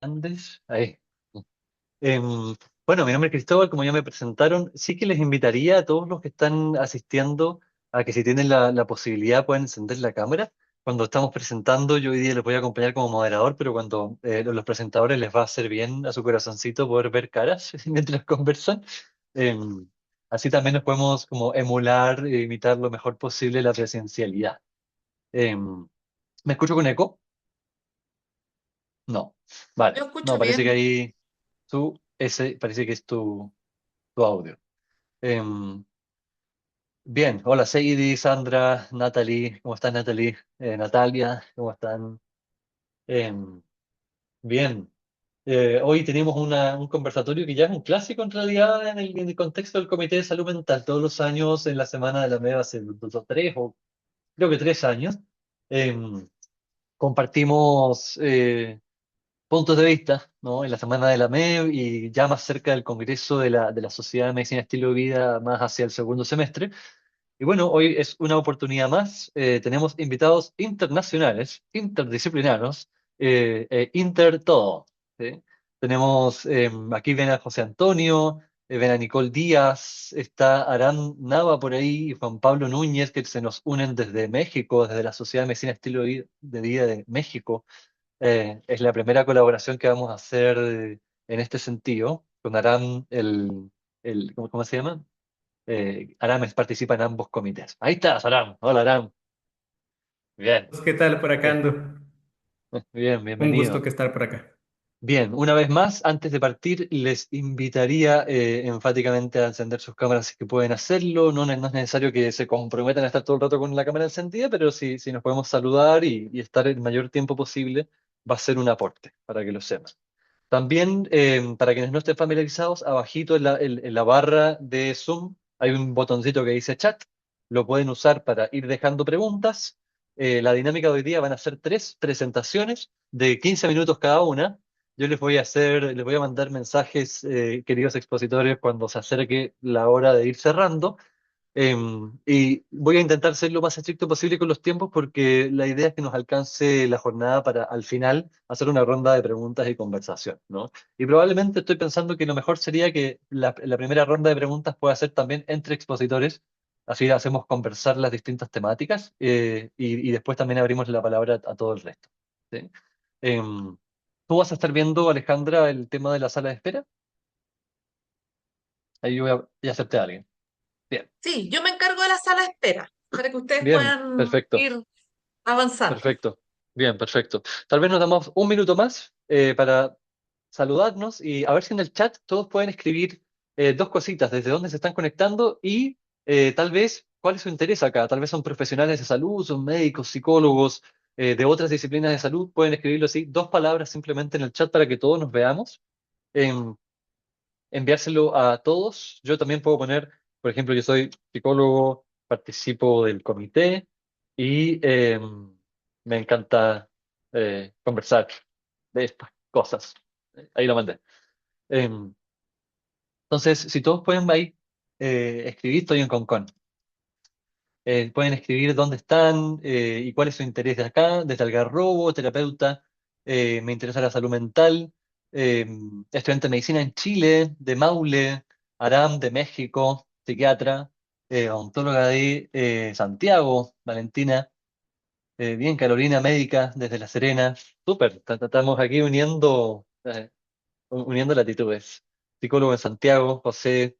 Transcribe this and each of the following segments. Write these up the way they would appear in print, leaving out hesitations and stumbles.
Andes. Ahí. Em, bueno, mi nombre es Cristóbal, como ya me presentaron, sí que les invitaría a todos los que están asistiendo a que si tienen la posibilidad pueden encender la cámara. Cuando estamos presentando, yo hoy día les voy a acompañar como moderador, pero cuando los presentadores les va a hacer bien a su corazoncito poder ver caras mientras conversan. Em, Así también nos podemos como emular e imitar lo mejor posible la presencialidad. Em, ¿Me escucho con eco? No. Yo Vale. No, escucho parece que bien. ahí ese parece que es tu audio. Em, Bien, hola Seidi, Sandra, Natalie, ¿cómo están Natalie? Natalia, ¿cómo están? Em, bien, hoy tenemos un conversatorio que ya es un clásico en realidad en el contexto del Comité de Salud Mental. Todos los años en la Semana de la MEV hace 2 o 3 o creo que 3 años, em, compartimos puntos de vista, ¿no? En la Semana de la MEV y ya más cerca del Congreso de la Sociedad de Medicina Estilo de Vida, más hacia el segundo semestre. Y bueno, hoy es una oportunidad más. Tenemos invitados internacionales, interdisciplinarios, inter todo. ¿Sí? Tenemos, aquí ven a José Antonio, ven a Nicole Díaz, está Aram Nava por ahí y Juan Pablo Núñez, que se nos unen desde México, desde la Sociedad de Medicina Estilo de Vida de México. Es la primera colaboración que vamos a hacer en este sentido, con Aram, ¿cómo se llama? Aram participa en ambos comités. Ahí estás, Aram. Hola, Aram. Bien, ¿Qué tal por acá eh, ando? bien, Un gusto bienvenido. que estar por acá. Bien, una vez más, antes de partir, les invitaría enfáticamente a encender sus cámaras si que pueden hacerlo. No es necesario que se comprometan a estar todo el rato con la cámara encendida, pero si nos podemos saludar y estar el mayor tiempo posible, va a ser un aporte, para que lo sepan. También, para quienes no estén familiarizados, abajito en la barra de Zoom hay un botoncito que dice chat. Lo pueden usar para ir dejando preguntas. La dinámica de hoy día van a ser 3 presentaciones de 15 minutos cada una. Yo les voy a mandar mensajes, queridos expositores, cuando se acerque la hora de ir cerrando. Y voy a intentar ser lo más estricto posible con los tiempos porque la idea es que nos alcance la jornada para al final hacer una ronda de preguntas y conversación, ¿no? Y probablemente estoy pensando que lo mejor sería que la primera ronda de preguntas pueda ser también entre expositores, así hacemos conversar las distintas temáticas y después también abrimos la palabra a todo el resto, ¿sí? Em, ¿Tú vas a estar viendo, Alejandra, el tema de la sala de espera? Ahí yo ya acepté a alguien. Bien, Sí, yo me encargo de la sala de espera para que ustedes bien, puedan perfecto. ir avanzando. Perfecto, bien, perfecto. Tal vez nos damos un minuto más para saludarnos y a ver si en el chat todos pueden escribir dos cositas, desde dónde se están conectando y tal vez cuál es su interés acá. Tal vez son profesionales de salud, son médicos, psicólogos de otras disciplinas de salud. Pueden escribirlo así, 2 palabras simplemente en el chat para que todos nos veamos. Em, Enviárselo a todos. Yo también puedo poner, por ejemplo, yo soy psicólogo, participo del comité y me encanta conversar de estas cosas. Ahí lo mandé. Em, entonces, si todos pueden ahí escribir, estoy en Concon. Pueden escribir dónde están y cuál es su interés de acá, desde Algarrobo, terapeuta, me interesa la salud mental, eh, estudiante de medicina en Chile, de Maule, Aram de México, psiquiatra, odontóloga de Santiago, Valentina, bien, Carolina, médica desde La Serena, súper, estamos aquí uniendo latitudes. Psicólogo en Santiago, José.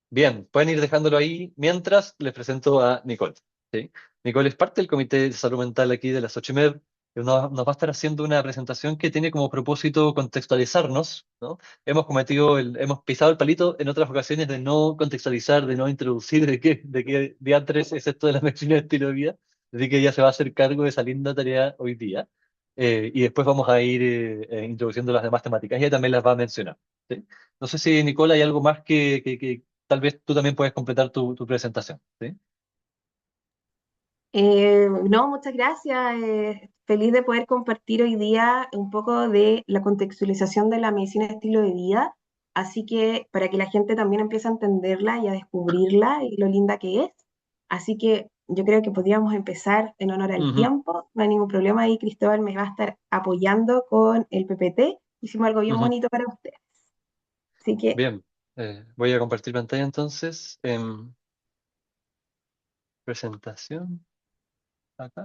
Bien, pueden ir dejándolo ahí mientras les presento a Nicole. ¿Sí? Nicole es parte del Comité de Salud Mental aquí de la Sochimed. Nos va a estar haciendo una presentación que tiene como propósito contextualizarnos, ¿no? Hemos pisado el palito en otras ocasiones de no contextualizar, de no introducir de qué diantres es esto de la medicina de estilo de vida. Así que ella se va a hacer cargo de esa linda tarea hoy día. Y después vamos a ir introduciendo las demás temáticas. Ella también las va a mencionar. ¿Sí? No sé si, Nicole, hay algo más que tal vez tú también puedes completar tu presentación, ¿sí? No, muchas gracias. Feliz de poder compartir hoy día un poco de la contextualización de la medicina de estilo de vida, así que para que la gente también empiece a entenderla y a descubrirla y lo linda que es. Así que yo creo que podríamos empezar en honor al Ujú. tiempo, no hay ningún problema, ahí Cristóbal me va a estar apoyando con el PPT Hicimos algo bien Ujú. bonito para ustedes. Así que, Bien, voy a compartir pantalla entonces. Presentación, acá.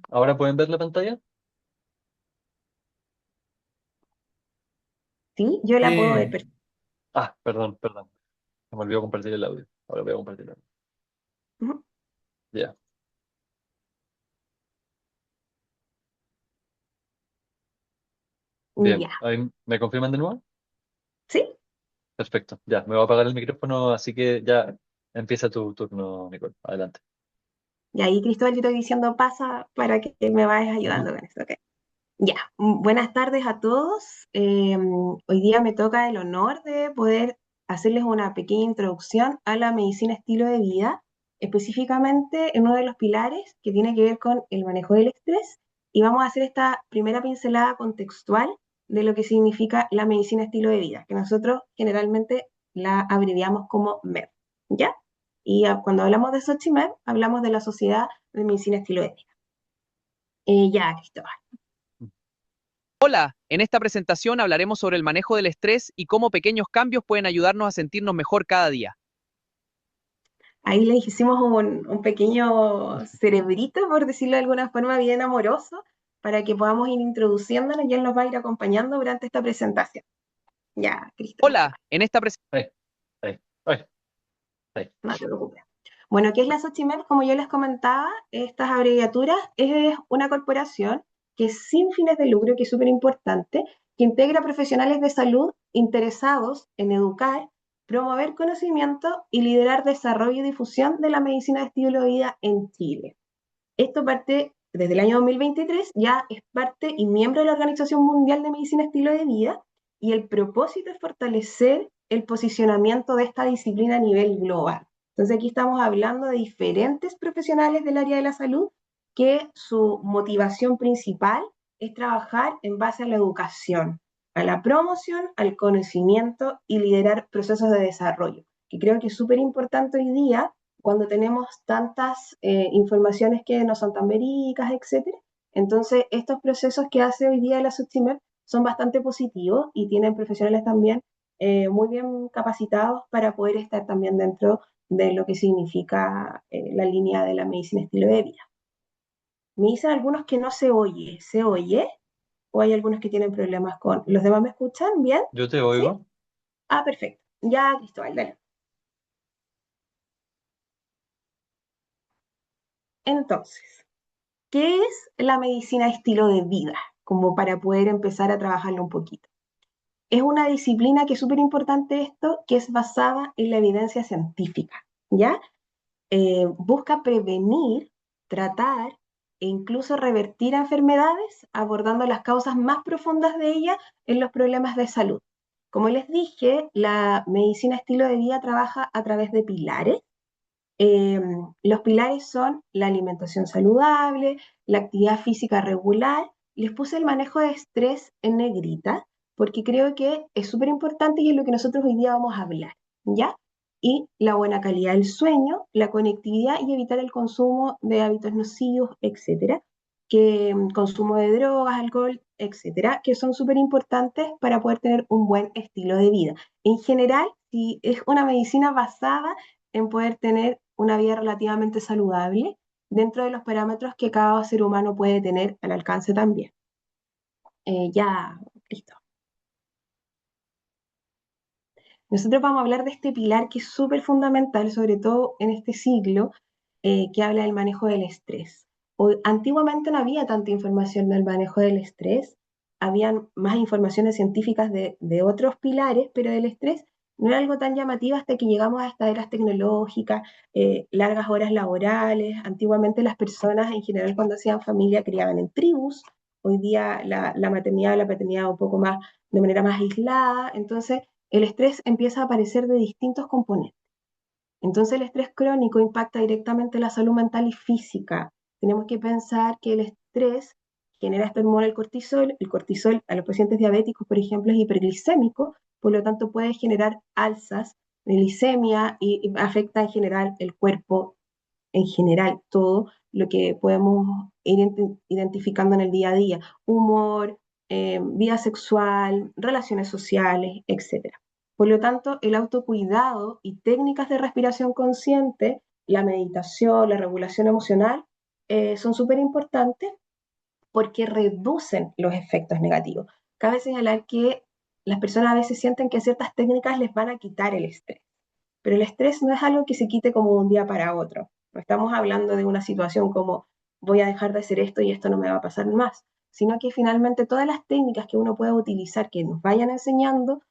¿Ahora pueden ver la pantalla? sí, yo la puedo ver Sí. perfectamente. Ah, perdón, perdón. Se me olvidó compartir el audio. Ahora voy a compartir el audio. Ya, bien. Ya, Ahí, ¿me confirman de nuevo? sí. Perfecto. Ya, me voy a apagar el micrófono, así que ya empieza tu turno, Nicole. Adelante. Y ahí, Cristóbal, yo estoy diciendo pasa para que me vayas Ujú. ayudando con esto, ¿ok? Ya, buenas tardes a todos. Hoy día me toca el honor de poder hacerles una pequeña introducción a la medicina estilo de vida, específicamente en uno de los pilares que tiene que ver con el manejo del estrés. Y vamos a hacer esta primera pincelada contextual de lo que significa la medicina estilo de vida, que nosotros generalmente la abreviamos como MED, ¿ya? Y cuando hablamos de SOCHIMED, hablamos de la Sociedad de Medicina Estilo de Vida. Ya, Cristóbal. Hola, en esta presentación hablaremos sobre el manejo del estrés y cómo pequeños cambios pueden ayudarnos a sentirnos mejor cada día. Ahí le hicimos un pequeño cerebrito, por decirlo de alguna forma, bien amoroso, para que podamos ir introduciéndonos y él nos va a ir acompañando durante esta presentación. Ya, Cristóbal, Hola, en esta presentación Ahí, ahí, ahí, ahí. no te preocupes. Bueno, ¿qué es la Sochimed? Como yo les comentaba, estas abreviaturas es una corporación que es sin fines de lucro, que es súper importante, que integra profesionales de salud interesados en educar, promover conocimiento y liderar desarrollo y difusión de la medicina de estilo de vida en Chile. Esto parte desde el año 2023, ya es parte y miembro de la Organización Mundial de Medicina Estilo de Vida, y el propósito es fortalecer el posicionamiento de esta disciplina a nivel global. Entonces aquí estamos hablando de diferentes profesionales del área de la salud que su motivación principal es trabajar en base a la educación, a la promoción, al conocimiento y liderar procesos de desarrollo, que creo que es súper importante hoy día cuando tenemos tantas informaciones que no son tan verídicas, etcétera. Entonces, estos procesos que hace hoy día la SUTSIMED son bastante positivos y tienen profesionales también muy bien capacitados para poder estar también dentro de lo que significa la línea de la medicina estilo de vida. Me dicen algunos que no se oye. ¿Se oye? ¿O hay algunos que tienen problemas con... ¿Los demás me escuchan bien? Yo te ¿Sí? oigo. Ah, perfecto. Ya, Cristóbal, dale. Entonces, ¿qué es la medicina estilo de vida? Como para poder empezar a trabajarlo un poquito. Es una disciplina que es súper importante esto, que es basada en la evidencia científica, ¿ya? Busca prevenir, tratar e incluso revertir enfermedades, abordando las causas más profundas de ellas en los problemas de salud. Como les dije, la medicina estilo de vida trabaja a través de pilares. Eh, los pilares son la alimentación saludable, la actividad física regular. Les puse el manejo de estrés en negrita porque creo que es súper importante y es lo que nosotros hoy día vamos a hablar, ¿ya? Y la buena calidad del sueño, la conectividad y evitar el consumo de hábitos nocivos, etcétera, que consumo de drogas, alcohol, etcétera, que son súper importantes para poder tener un buen estilo de vida. En general, si es una medicina basada en poder tener una vida relativamente saludable dentro de los parámetros que cada ser humano puede tener al alcance también. Ya, listo. Nosotros vamos a hablar de este pilar que es súper fundamental, sobre todo en este siglo, que habla del manejo del estrés. Antiguamente no había tanta información del manejo del estrés, habían más informaciones científicas de otros pilares, pero del estrés no era algo tan llamativo hasta que llegamos a estas eras tecnológicas, largas horas laborales. Antiguamente las personas en general cuando hacían familia criaban en tribus, hoy día la maternidad o la paternidad un poco más de manera más aislada, entonces el estrés empieza a aparecer de distintos componentes. Entonces el estrés crónico impacta directamente la salud mental y física. Tenemos que pensar que el estrés genera esta hormona el cortisol a los pacientes diabéticos, por ejemplo, es hiperglicémico, por lo tanto puede generar alzas de glicemia y afecta en general el cuerpo, en general todo lo que podemos ir identificando en el día a día: humor, vida sexual, relaciones sociales, etc. Por lo tanto, el autocuidado y técnicas de respiración consciente, la meditación, la regulación emocional, son súper importantes porque reducen los efectos negativos. Cabe señalar que las personas a veces sienten que ciertas técnicas les van a quitar el estrés, pero el estrés no es algo que se quite como de un día para otro. No estamos hablando de una situación como voy a dejar de hacer esto y esto no me va a pasar más, sino que finalmente todas las técnicas que uno pueda utilizar, que nos vayan enseñando,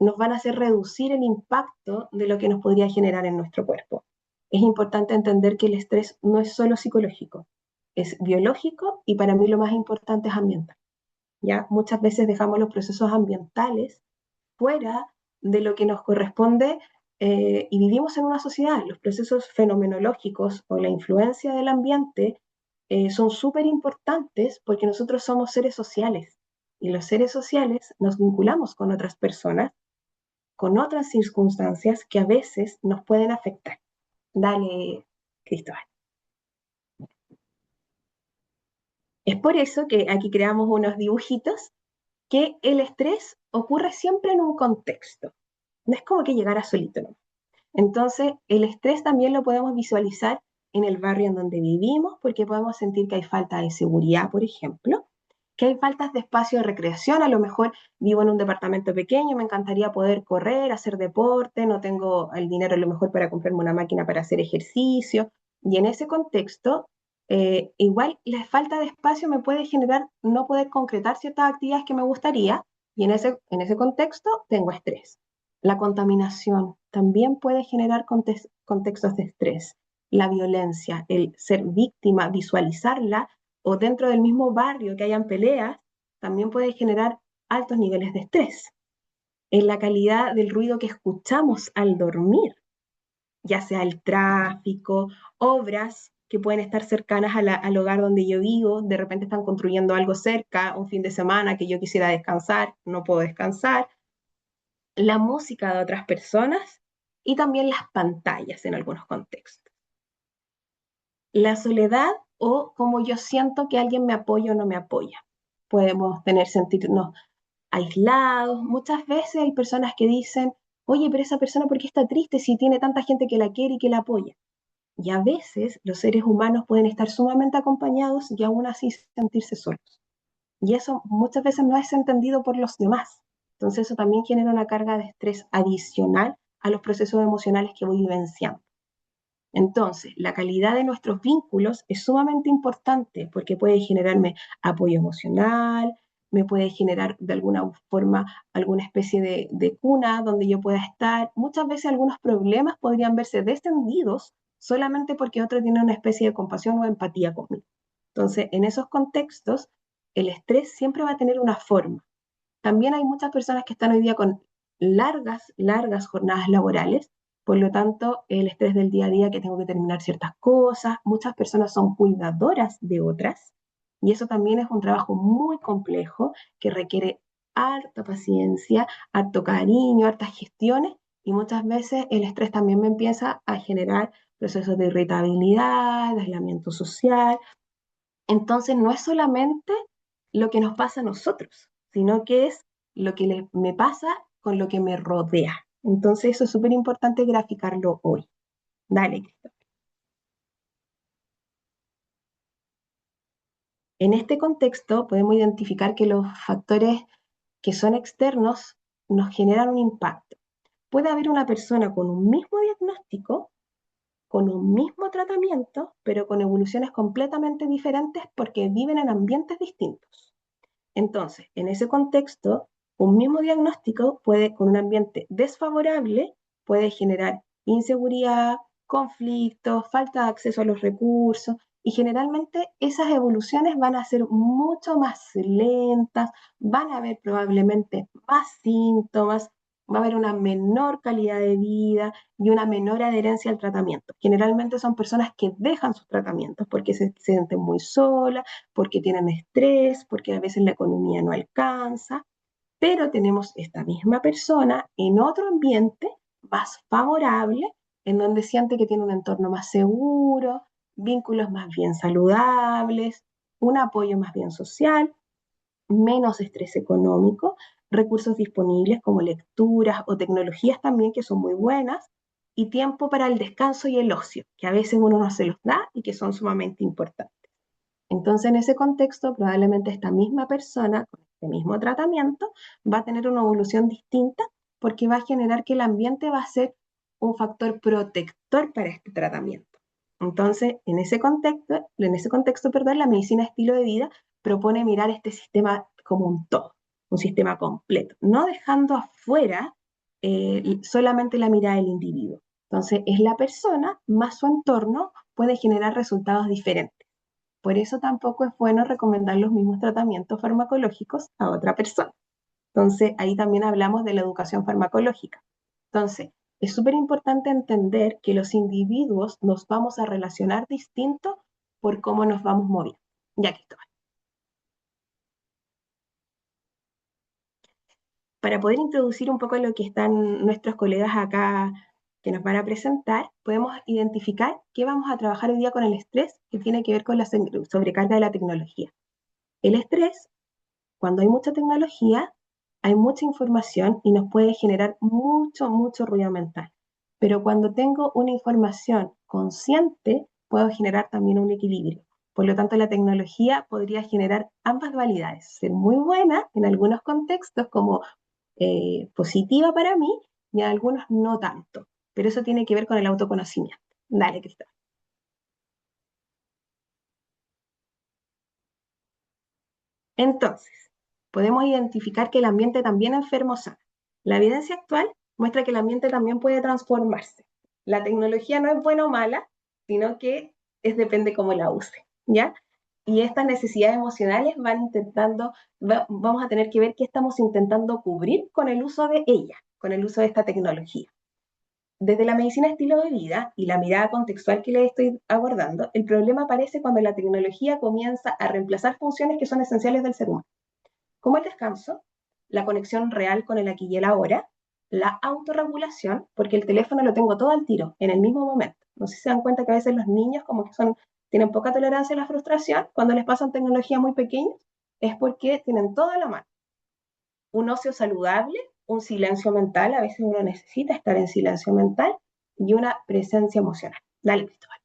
nos van a hacer reducir el impacto de lo que nos podría generar en nuestro cuerpo. Es importante entender que el estrés no es solo psicológico, es biológico y para mí lo más importante es ambiental. ¿Ya? Muchas veces dejamos los procesos ambientales fuera de lo que nos corresponde, y vivimos en una sociedad. Los procesos fenomenológicos o la influencia del ambiente son súper importantes porque nosotros somos seres sociales y los seres sociales nos vinculamos con otras personas, con otras circunstancias que a veces nos pueden afectar. Dale, Cristóbal. Es por eso que aquí creamos unos dibujitos que el estrés ocurre siempre en un contexto. No es como que llegara solito, ¿no? Entonces, el estrés también lo podemos visualizar en el barrio en donde vivimos, porque podemos sentir que hay falta de seguridad, por ejemplo, que hay faltas de espacio de recreación. A lo mejor vivo en un departamento pequeño, me encantaría poder correr, hacer deporte, no tengo el dinero a lo mejor para comprarme una máquina para hacer ejercicio. Y en ese contexto, igual la falta de espacio me puede generar no poder concretar ciertas actividades que me gustaría, y en ese contexto tengo estrés. La contaminación también puede generar contextos de estrés. La violencia, el ser víctima, visualizarla, o dentro del mismo barrio que hayan peleas, también puede generar altos niveles de estrés. En la calidad del ruido que escuchamos al dormir, ya sea el tráfico, obras que pueden estar cercanas al hogar donde yo vivo, de repente están construyendo algo cerca, un fin de semana que yo quisiera descansar, no puedo descansar, la música de otras personas y también las pantallas en algunos contextos. La soledad o cómo yo siento que alguien me apoya o no me apoya. Podemos sentirnos aislados. Muchas veces hay personas que dicen, oye, pero esa persona, ¿por qué está triste si tiene tanta gente que la quiere y que la apoya? Y a veces los seres humanos pueden estar sumamente acompañados y aún así sentirse solos. Y eso muchas veces no es entendido por los demás. Entonces eso también genera una carga de estrés adicional a los procesos emocionales que voy vivenciando. Entonces, la calidad de nuestros vínculos es sumamente importante porque puede generarme apoyo emocional, me puede generar de alguna forma alguna especie de cuna donde yo pueda estar. Muchas veces algunos problemas podrían verse descendidos solamente porque otro tiene una especie de compasión o empatía conmigo. Entonces, en esos contextos, el estrés siempre va a tener una forma. También hay muchas personas que están hoy día con largas jornadas laborales, por lo tanto, el estrés del día a día, que tengo que terminar ciertas cosas, muchas personas son cuidadoras de otras, y eso también es un trabajo muy complejo que requiere harta paciencia, harto cariño, hartas gestiones, y muchas veces el estrés también me empieza a generar procesos de irritabilidad, de aislamiento social. Entonces, no es solamente lo que nos pasa a nosotros, sino que es lo que me pasa con lo que me rodea. Entonces, eso es súper importante graficarlo hoy. Dale, Cristo. En este contexto, podemos identificar que los factores que son externos nos generan un impacto. Puede haber una persona con un mismo diagnóstico, con un mismo tratamiento, pero con evoluciones completamente diferentes porque viven en ambientes distintos. Entonces, en ese contexto, un mismo diagnóstico puede, con un ambiente desfavorable, puede generar inseguridad, conflictos, falta de acceso a los recursos, y generalmente esas evoluciones van a ser mucho más lentas, van a haber probablemente más síntomas, va a haber una menor calidad de vida y una menor adherencia al tratamiento. Generalmente son personas que dejan sus tratamientos porque se sienten muy solas, porque tienen estrés, porque a veces la economía no alcanza, pero tenemos esta misma persona en otro ambiente más favorable, en donde siente que tiene un entorno más seguro, vínculos más bien saludables, un apoyo más bien social, menos estrés económico, recursos disponibles como lecturas o tecnologías también que son muy buenas, y tiempo para el descanso y el ocio, que a veces uno no se los da y que son sumamente importantes. Entonces, en ese contexto, probablemente esta misma persona con este mismo tratamiento va a tener una evolución distinta porque va a generar que el ambiente va a ser un factor protector para este tratamiento. Entonces, en ese contexto, perdón, la medicina estilo de vida propone mirar este sistema como un todo, un sistema completo, no dejando afuera solamente la mirada del individuo. Entonces, es la persona más su entorno puede generar resultados diferentes. Por eso tampoco es bueno recomendar los mismos tratamientos farmacológicos a otra persona. Entonces, ahí también hablamos de la educación farmacológica. Entonces, es súper importante entender que los individuos nos vamos a relacionar distinto por cómo nos vamos moviendo. Ya que estoy. Para poder introducir un poco lo que están nuestros colegas acá que nos van a presentar, podemos identificar qué vamos a trabajar hoy día con el estrés, que tiene que ver con la sobrecarga de la tecnología. El estrés, cuando hay mucha tecnología, hay mucha información y nos puede generar mucho, mucho ruido mental. Pero cuando tengo una información consciente, puedo generar también un equilibrio. Por lo tanto, la tecnología podría generar ambas dualidades, ser muy buena en algunos contextos como positiva para mí y en algunos no tanto. Pero eso tiene que ver con el autoconocimiento. Dale, Cristal. Entonces, podemos identificar que el ambiente también enfermo sana. La evidencia actual muestra que el ambiente también puede transformarse. La tecnología no es buena o mala, sino que depende cómo la use, ¿ya? Y estas necesidades emocionales vamos a tener que ver qué estamos intentando cubrir con el uso de ella, con el uso de esta tecnología. Desde la medicina estilo de vida y la mirada contextual que les estoy abordando, el problema aparece cuando la tecnología comienza a reemplazar funciones que son esenciales del ser humano, como el descanso, la conexión real con el aquí y el ahora, la autorregulación, porque el teléfono lo tengo todo al tiro, en el mismo momento. No sé si se dan cuenta que a veces los niños como que tienen poca tolerancia a la frustración, cuando les pasan tecnología muy pequeña, es porque tienen todo a la mano. Un ocio saludable, un silencio mental, a veces uno necesita estar en silencio mental, y una presencia emocional. Dale, Cristóbal.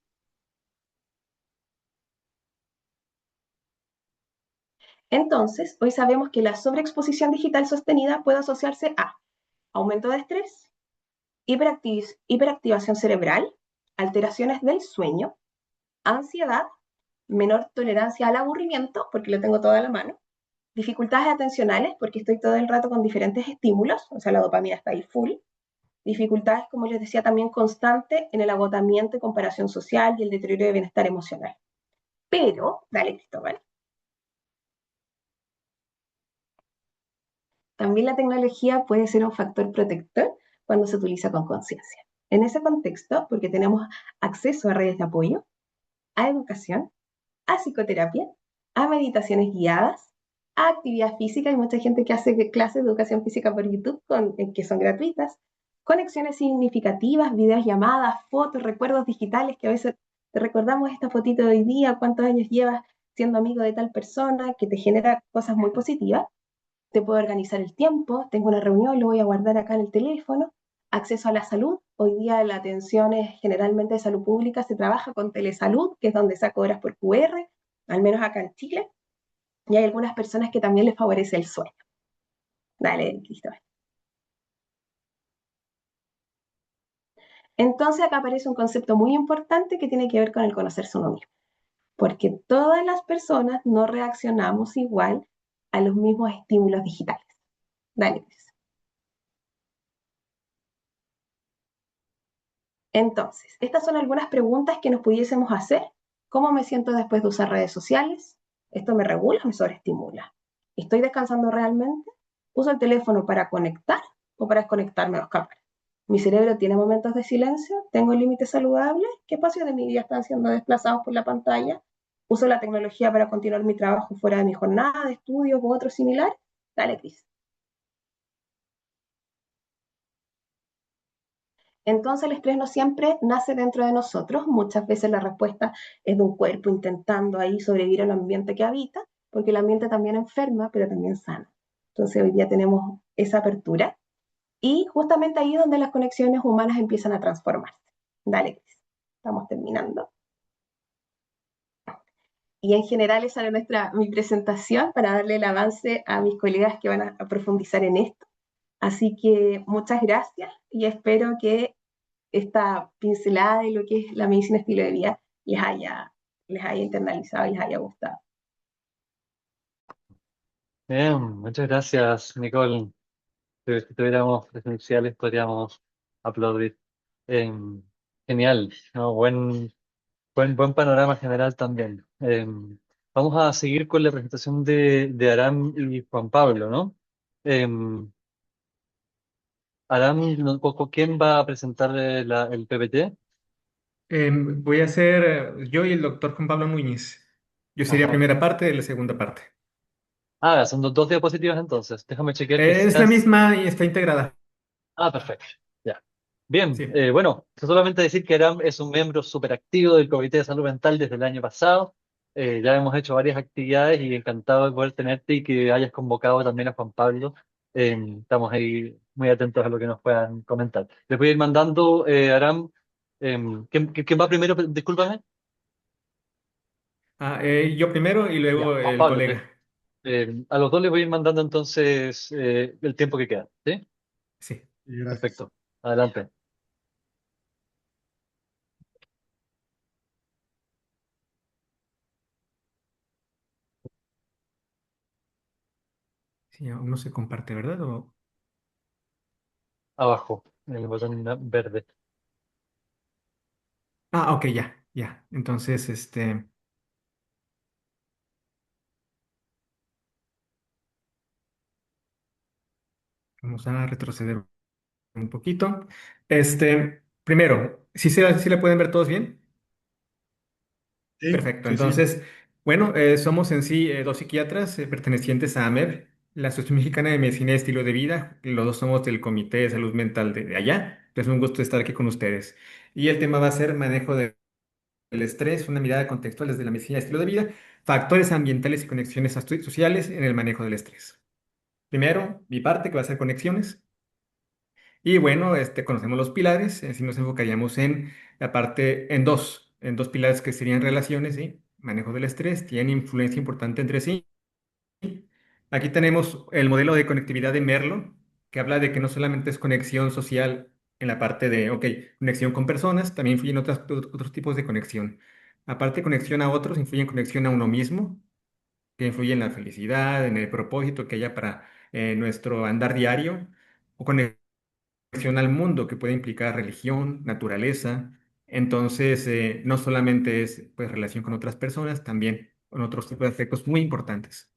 Entonces, hoy sabemos que la sobreexposición digital sostenida puede asociarse a aumento de estrés, hiperactivación cerebral, alteraciones del sueño, ansiedad, menor tolerancia al aburrimiento, porque lo tengo todo a la mano, dificultades atencionales, porque estoy todo el rato con diferentes estímulos, o sea, la dopamina está ahí full, dificultades, como les decía, también constante en el agotamiento y comparación social y el deterioro de bienestar emocional. Pero, dale, Cristóbal, también la tecnología puede ser un factor protector cuando se utiliza con conciencia. En ese contexto, porque tenemos acceso a redes de apoyo, a educación, a psicoterapia, a meditaciones guiadas, a actividad física. Hay mucha gente que hace clases de educación física por YouTube que son gratuitas, conexiones significativas, videollamadas, fotos, recuerdos digitales que a veces te recordamos esta fotito de hoy día, cuántos años llevas siendo amigo de tal persona, que te genera cosas muy positivas. Te puedo organizar el tiempo, tengo una reunión, lo voy a guardar acá en el teléfono. Acceso a la salud. Hoy día la atención es generalmente de salud pública, se trabaja con telesalud, que es donde saco horas por QR, al menos acá en Chile, y hay algunas personas que también les favorece el sueño. Dale, Cristóbal. Entonces acá aparece un concepto muy importante que tiene que ver con el conocerse uno mismo, porque todas las personas no reaccionamos igual a los mismos estímulos digitales. Dale, Cris. Entonces, estas son algunas preguntas que nos pudiésemos hacer. ¿Cómo me siento después de usar redes sociales? ¿Esto me regula o me sobreestimula? ¿Estoy descansando realmente? ¿Uso el teléfono para conectar o para desconectarme los cámaras? ¿Mi cerebro tiene momentos de silencio? ¿Tengo límites saludables? ¿Qué espacios de mi vida están siendo desplazados por la pantalla? ¿Uso la tecnología para continuar mi trabajo fuera de mi jornada de estudios u otro similar? Dale, Cris. Entonces el estrés no siempre nace dentro de nosotros, muchas veces la respuesta es de un cuerpo intentando ahí sobrevivir al ambiente que habita, porque el ambiente también enferma, pero también sana. Entonces hoy día tenemos esa apertura y justamente ahí es donde las conexiones humanas empiezan a transformarse. Dale, Cris, estamos terminando. Y en general esa era mi presentación para darle el avance a mis colegas que van a profundizar en esto. Así que muchas gracias y espero que esta pincelada de lo que es la medicina estilo de vida les haya internalizado y les haya gustado. Bien, muchas gracias, Nicole. Si tuviéramos presenciales podríamos aplaudir. Em, Genial, ¿no? Buen panorama general también. Vamos a seguir con la presentación de Aram y Juan Pablo, ¿no? Em, Aram, ¿quién va a presentar el PPT? Voy a hacer yo y el doctor Juan Pablo Núñez. Yo sería Ajá. primera parte de la segunda parte. Ah, son dos diapositivas entonces. Déjame chequear que Es la seas. misma y está integrada. Ah, perfecto. Ya. Bien, Sí. bueno, solamente decir que Aram es un miembro súper activo del Comité de Salud Mental desde el año pasado. Ya hemos hecho varias actividades y encantado de poder tenerte y que hayas convocado también a Juan Pablo. Estamos ahí muy atentos a lo que nos puedan comentar. Les voy a ir mandando, Aram, ¿quién va primero? Discúlpame. Yo primero y Ya, luego Juan el Pablo. colega. A los dos les voy a ir mandando entonces el tiempo que queda. ¿Sí? Sí. Gracias. Perfecto. Adelante. Sí, aún no se comparte, ¿verdad? Abajo, en el botón verde. Ok, ya, ya. Entonces, vamos a retroceder un poquito. Primero, ¿sí la pueden ver todos bien? Sí, Perfecto. sí, sí. Entonces, bueno, somos en sí dos psiquiatras pertenecientes a AMER, la Asociación Mexicana de Medicina y Estilo de Vida. Los dos somos del Comité de Salud Mental de allá. Es un gusto estar aquí con ustedes. Y el tema va a ser manejo del estrés, una mirada contextual desde la medicina y estilo de vida, factores ambientales y conexiones sociales en el manejo del estrés. Primero, mi parte, que va a ser conexiones. Y bueno, conocemos los pilares, así nos enfocaríamos en la parte, en dos pilares que serían relaciones, ¿sí? Manejo del estrés, tienen influencia importante entre sí. Aquí tenemos el modelo de conectividad de Merlo, que habla de que no solamente es conexión social en la parte de, ok, conexión con personas, también influyen otros tipos de conexión. Aparte de conexión a otros, influyen conexión a uno mismo, que influye en la felicidad, en el propósito que haya para nuestro andar diario, o conexión al mundo, que puede implicar religión, naturaleza. Entonces, no solamente es pues, relación con otras personas, también con otros tipos de aspectos muy importantes.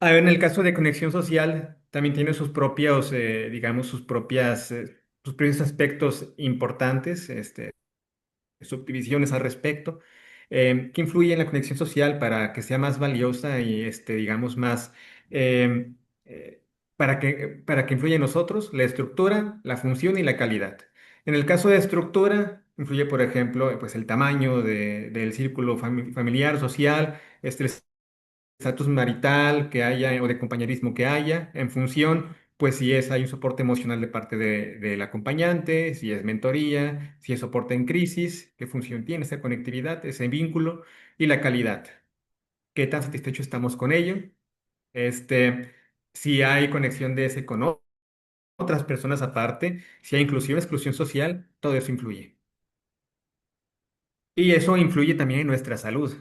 En el caso de conexión social, también tiene sus propios, digamos, sus propios aspectos importantes, subdivisiones al respecto, que influye en la conexión social para que sea más valiosa y, digamos, más, eh, eh, para que influya en nosotros, la estructura, la función y la calidad. En el caso de estructura, influye, por ejemplo, pues el tamaño del círculo familiar, social, el estatus marital que haya o de compañerismo que haya, en función, pues si hay un soporte emocional de parte del acompañante, si es mentoría, si es soporte en crisis, qué función tiene esa conectividad, ese vínculo y la calidad, qué tan satisfechos estamos con ello, este, si hay conexión de ese con otras personas aparte, si hay inclusión, exclusión social, todo eso influye. Y eso influye también en nuestra salud.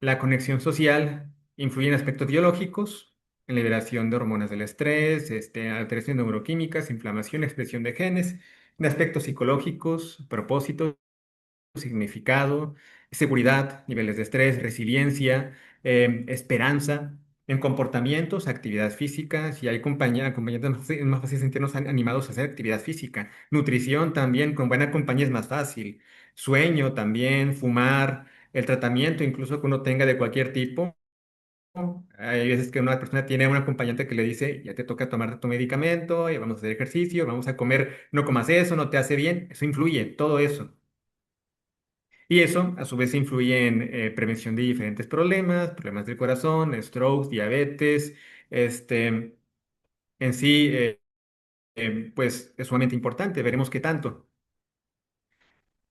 La conexión social influye en aspectos biológicos, en liberación de hormonas del estrés, alteración de neuroquímicas, inflamación, expresión de genes, en aspectos psicológicos, propósitos, significado, seguridad, niveles de estrés, resiliencia, esperanza, en comportamientos, actividad física, si hay acompañantes es más fácil sentirnos animados a hacer actividad física, nutrición también, con buena compañía es más fácil, sueño también, fumar, el tratamiento incluso que uno tenga de cualquier tipo Hay veces que una persona tiene un acompañante que le dice, ya te toca tomar tu medicamento, y vamos a hacer ejercicio, vamos a comer, no comas eso, no te hace bien. Eso influye, todo eso. Y eso, a su vez, influye en prevención de diferentes problemas, problemas del corazón, strokes, diabetes, este, en sí, pues es sumamente importante. Veremos qué tanto.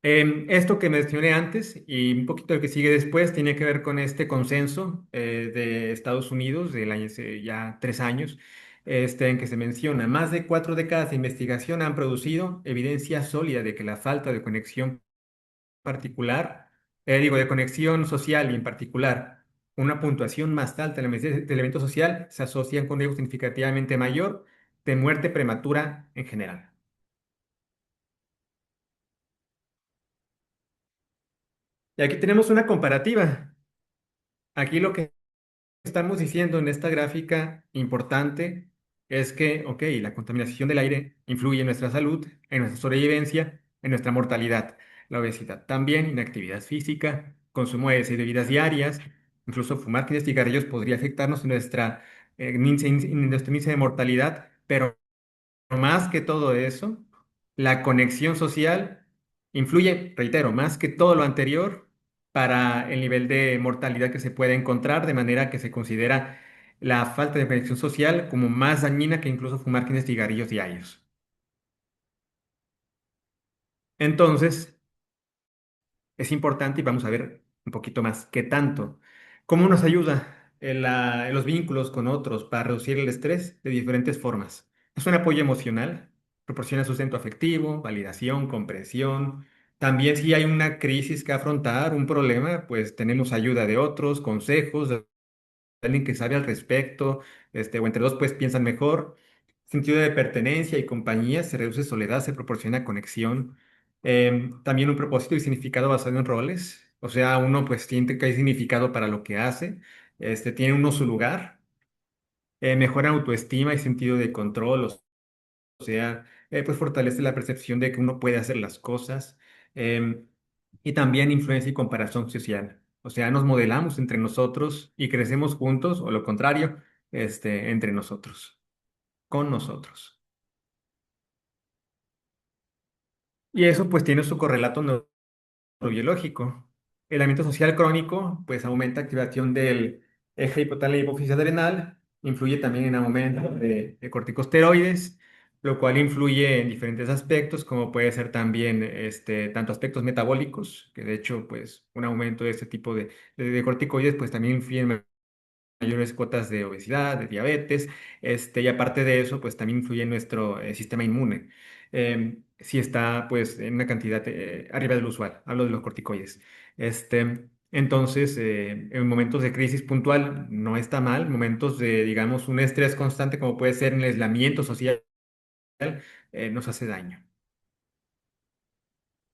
Esto que mencioné antes y un poquito lo que sigue después tiene que ver con este consenso de Estados Unidos del año hace ya 3 años, en que se menciona, más de 4 décadas de investigación han producido evidencia sólida de que la falta de conexión particular, de conexión social y en particular, una puntuación más alta en la medida del evento social se asocian con un riesgo significativamente mayor de muerte prematura en general. Y aquí tenemos una comparativa. Aquí lo que estamos diciendo en esta gráfica importante es que, ok, la contaminación del aire influye en nuestra salud, en nuestra sobrevivencia, en nuestra mortalidad. La obesidad también, inactividad física, consumo de bebidas diarias, incluso fumar y cigarrillos podría afectarnos en nuestro índice de mortalidad, pero más que todo eso, la conexión social influye, reitero, más que todo lo anterior para el nivel de mortalidad que se puede encontrar, de manera que se considera la falta de conexión social como más dañina que incluso fumar 15 cigarrillos diarios. Entonces, es importante y vamos a ver un poquito más qué tanto. ¿Cómo nos ayuda en los vínculos con otros para reducir el estrés? De diferentes formas. Es un apoyo emocional, proporciona sustento afectivo, validación, comprensión. También si hay una crisis que afrontar, un problema, pues tenemos ayuda de otros, consejos, de alguien que sabe al respecto, o entre dos pues piensan mejor. Sentido de pertenencia y compañía, se reduce soledad, se proporciona conexión. También un propósito y significado basado en roles, o sea, uno pues siente que hay significado para lo que hace, tiene uno su lugar. Mejora autoestima y sentido de control, o sea, pues fortalece la percepción de que uno puede hacer las cosas. em, y también influencia y comparación social. O sea, nos modelamos entre nosotros y crecemos juntos, o lo contrario, entre nosotros, con nosotros. Y eso pues tiene su correlato neurobiológico. El ambiente social crónico pues aumenta activación del eje hipotálamo hipófisis adrenal, influye también en aumento de corticosteroides, lo cual influye en diferentes aspectos, como puede ser también tanto aspectos metabólicos, que de hecho pues un aumento de este tipo de corticoides pues también influye en mayores cuotas de obesidad, de diabetes, y aparte de eso, pues también influye en nuestro sistema inmune. Si está, pues, en una cantidad arriba del usual, hablo de los corticoides. Entonces, en momentos de crisis puntual no está mal, momentos de, digamos, un estrés constante, como puede ser el aislamiento social, nos hace daño.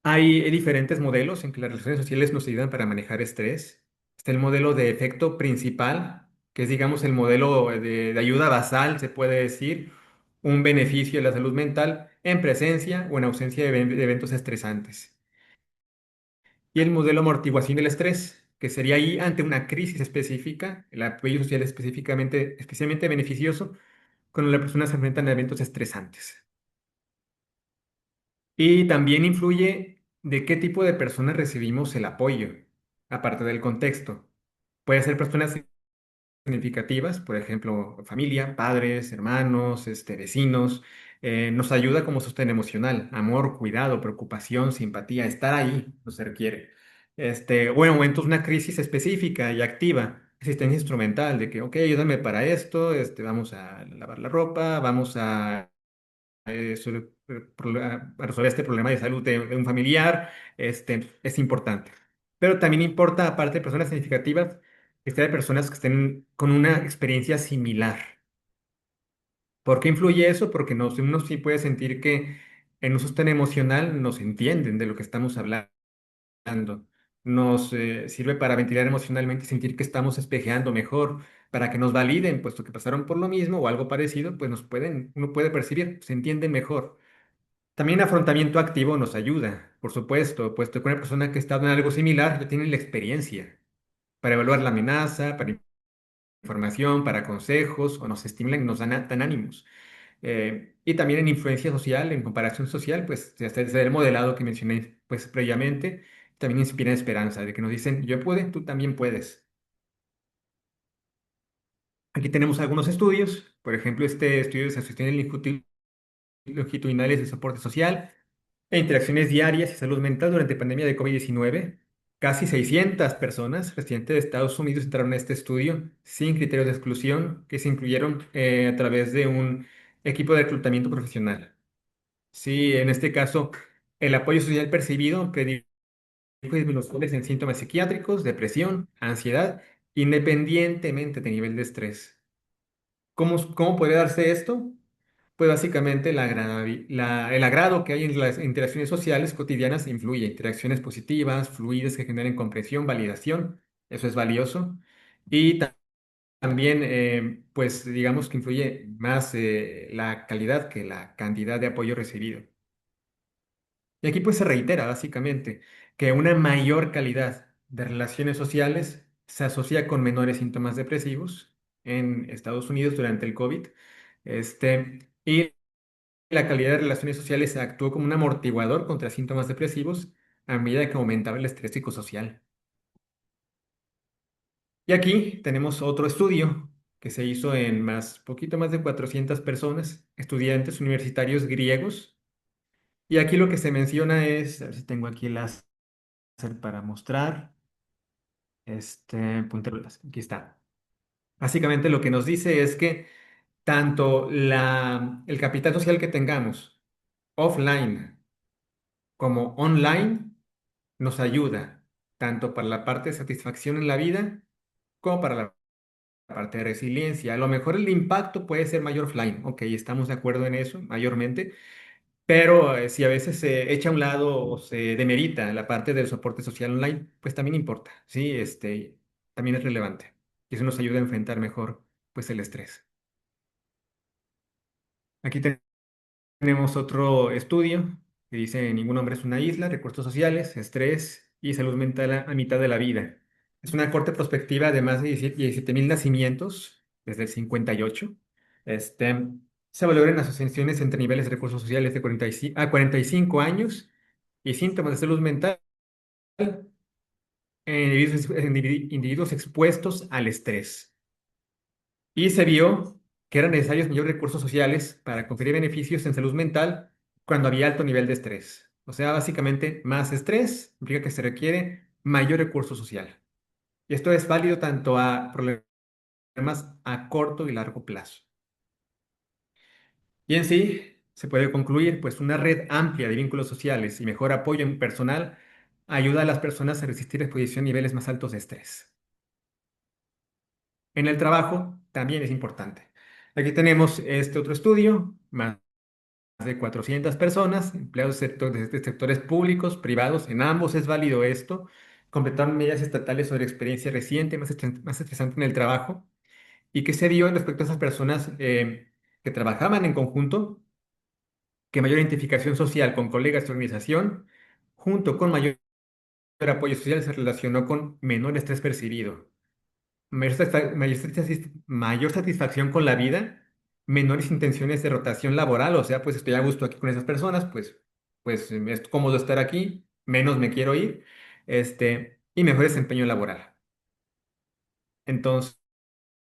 Hay diferentes modelos en que las relaciones sociales nos ayudan para manejar estrés. Está el modelo de efecto principal, que es, digamos, el modelo de ayuda basal, se puede decir, un beneficio de la salud mental en presencia o en ausencia de eventos estresantes. Y el modelo amortiguación del estrés, que sería ahí ante una crisis específica, el apoyo social especialmente beneficioso cuando las personas se enfrentan a eventos estresantes. Y también influye de qué tipo de personas recibimos el apoyo, aparte del contexto. Puede ser personas significativas, por ejemplo, familia, padres, hermanos, vecinos. Nos ayuda como sostén emocional, amor, cuidado, preocupación, simpatía, estar ahí, no se requiere. O en momentos una crisis específica y activa, asistencia instrumental, de que, ok, ayúdame para esto, vamos a lavar la ropa, vamos a para resolver este problema de salud de un familiar, es importante. Pero también importa, aparte de personas significativas, que sean personas que estén con una experiencia similar. ¿Por qué influye eso? Porque uno sí puede sentir que en un sostén emocional nos entienden de lo que estamos hablando. Nos sirve para ventilar emocionalmente y sentir que estamos espejeando mejor, para que nos validen, puesto que pasaron por lo mismo o algo parecido, pues uno puede percibir, se entiende mejor. También afrontamiento activo nos ayuda, por supuesto, puesto que una persona que está en algo similar ya tiene la experiencia para evaluar la amenaza, para información, para consejos, o nos estimulan y nos dan ánimos. Y también en influencia social, en comparación social, pues desde el modelado que mencioné pues previamente, también inspira esperanza, de que nos dicen, yo pude, tú también puedes. Aquí tenemos algunos estudios, por ejemplo, este estudio de asociaciones longitudinales de soporte social e interacciones diarias y salud mental durante pandemia de COVID-19. Casi 600 personas residentes de Estados Unidos entraron a este estudio sin criterios de exclusión que se incluyeron a través de un equipo de reclutamiento profesional. Sí, en este caso, el apoyo social percibido predijo disminuciones en síntomas psiquiátricos, depresión, ansiedad, independientemente de nivel de estrés. ¿Cómo puede darse esto? Pues básicamente el agrado que hay en las interacciones sociales cotidianas influye. Interacciones positivas, fluidas que generen comprensión, validación, eso es valioso. Y también, pues digamos que influye más la calidad que la cantidad de apoyo recibido. Y aquí pues se reitera básicamente que una mayor calidad de relaciones sociales se asocia con menores síntomas depresivos en Estados Unidos durante el COVID. Y la calidad de relaciones sociales actuó como un amortiguador contra síntomas depresivos a medida que aumentaba el estrés psicosocial. Y aquí tenemos otro estudio que se hizo en poquito más de 400 personas, estudiantes universitarios griegos. Y aquí lo que se menciona es, a ver si tengo aquí el láser para mostrar, puntero láser, aquí está. Básicamente lo que nos dice es que tanto el capital social que tengamos offline como online nos ayuda tanto para la parte de satisfacción en la vida como para la parte de resiliencia. A lo mejor el impacto puede ser mayor offline, ok, estamos de acuerdo en eso mayormente, pero si a veces se echa a un lado o se demerita la parte del soporte social online, pues también importa, ¿sí? También es relevante y eso nos ayuda a enfrentar mejor pues el estrés. Aquí tenemos otro estudio que dice, ningún hombre es una isla, recursos sociales, estrés y salud mental a mitad de la vida. Es una corte prospectiva de más de 17,000 nacimientos desde el 58. Se valoran asociaciones entre niveles de recursos sociales de 45 a 45 años y síntomas de salud mental en individuos expuestos al estrés. Y se vio que eran necesarios mayores recursos sociales para conferir beneficios en salud mental cuando había alto nivel de estrés. O sea, básicamente, más estrés implica que se requiere mayor recurso social. Y esto es válido tanto a problemas a corto y largo plazo. Y en sí, se puede concluir, pues una red amplia de vínculos sociales y mejor apoyo en personal ayuda a las personas a resistir la exposición a niveles más altos de estrés. En el trabajo también es importante. Aquí tenemos este otro estudio, más de 400 personas, empleados de sectores públicos, privados, en ambos es válido esto. Completaron medidas estatales sobre experiencia reciente, más estresante en el trabajo. ¿Y qué se dio respecto a esas personas que trabajaban en conjunto? Que mayor identificación social con colegas de organización, junto con mayor apoyo social, se relacionó con menor estrés percibido, mayor satisfacción con la vida, menores intenciones de rotación laboral, o sea, pues estoy a gusto aquí con esas personas, pues es cómodo estar aquí, menos me quiero ir, y mejor desempeño laboral. Entonces,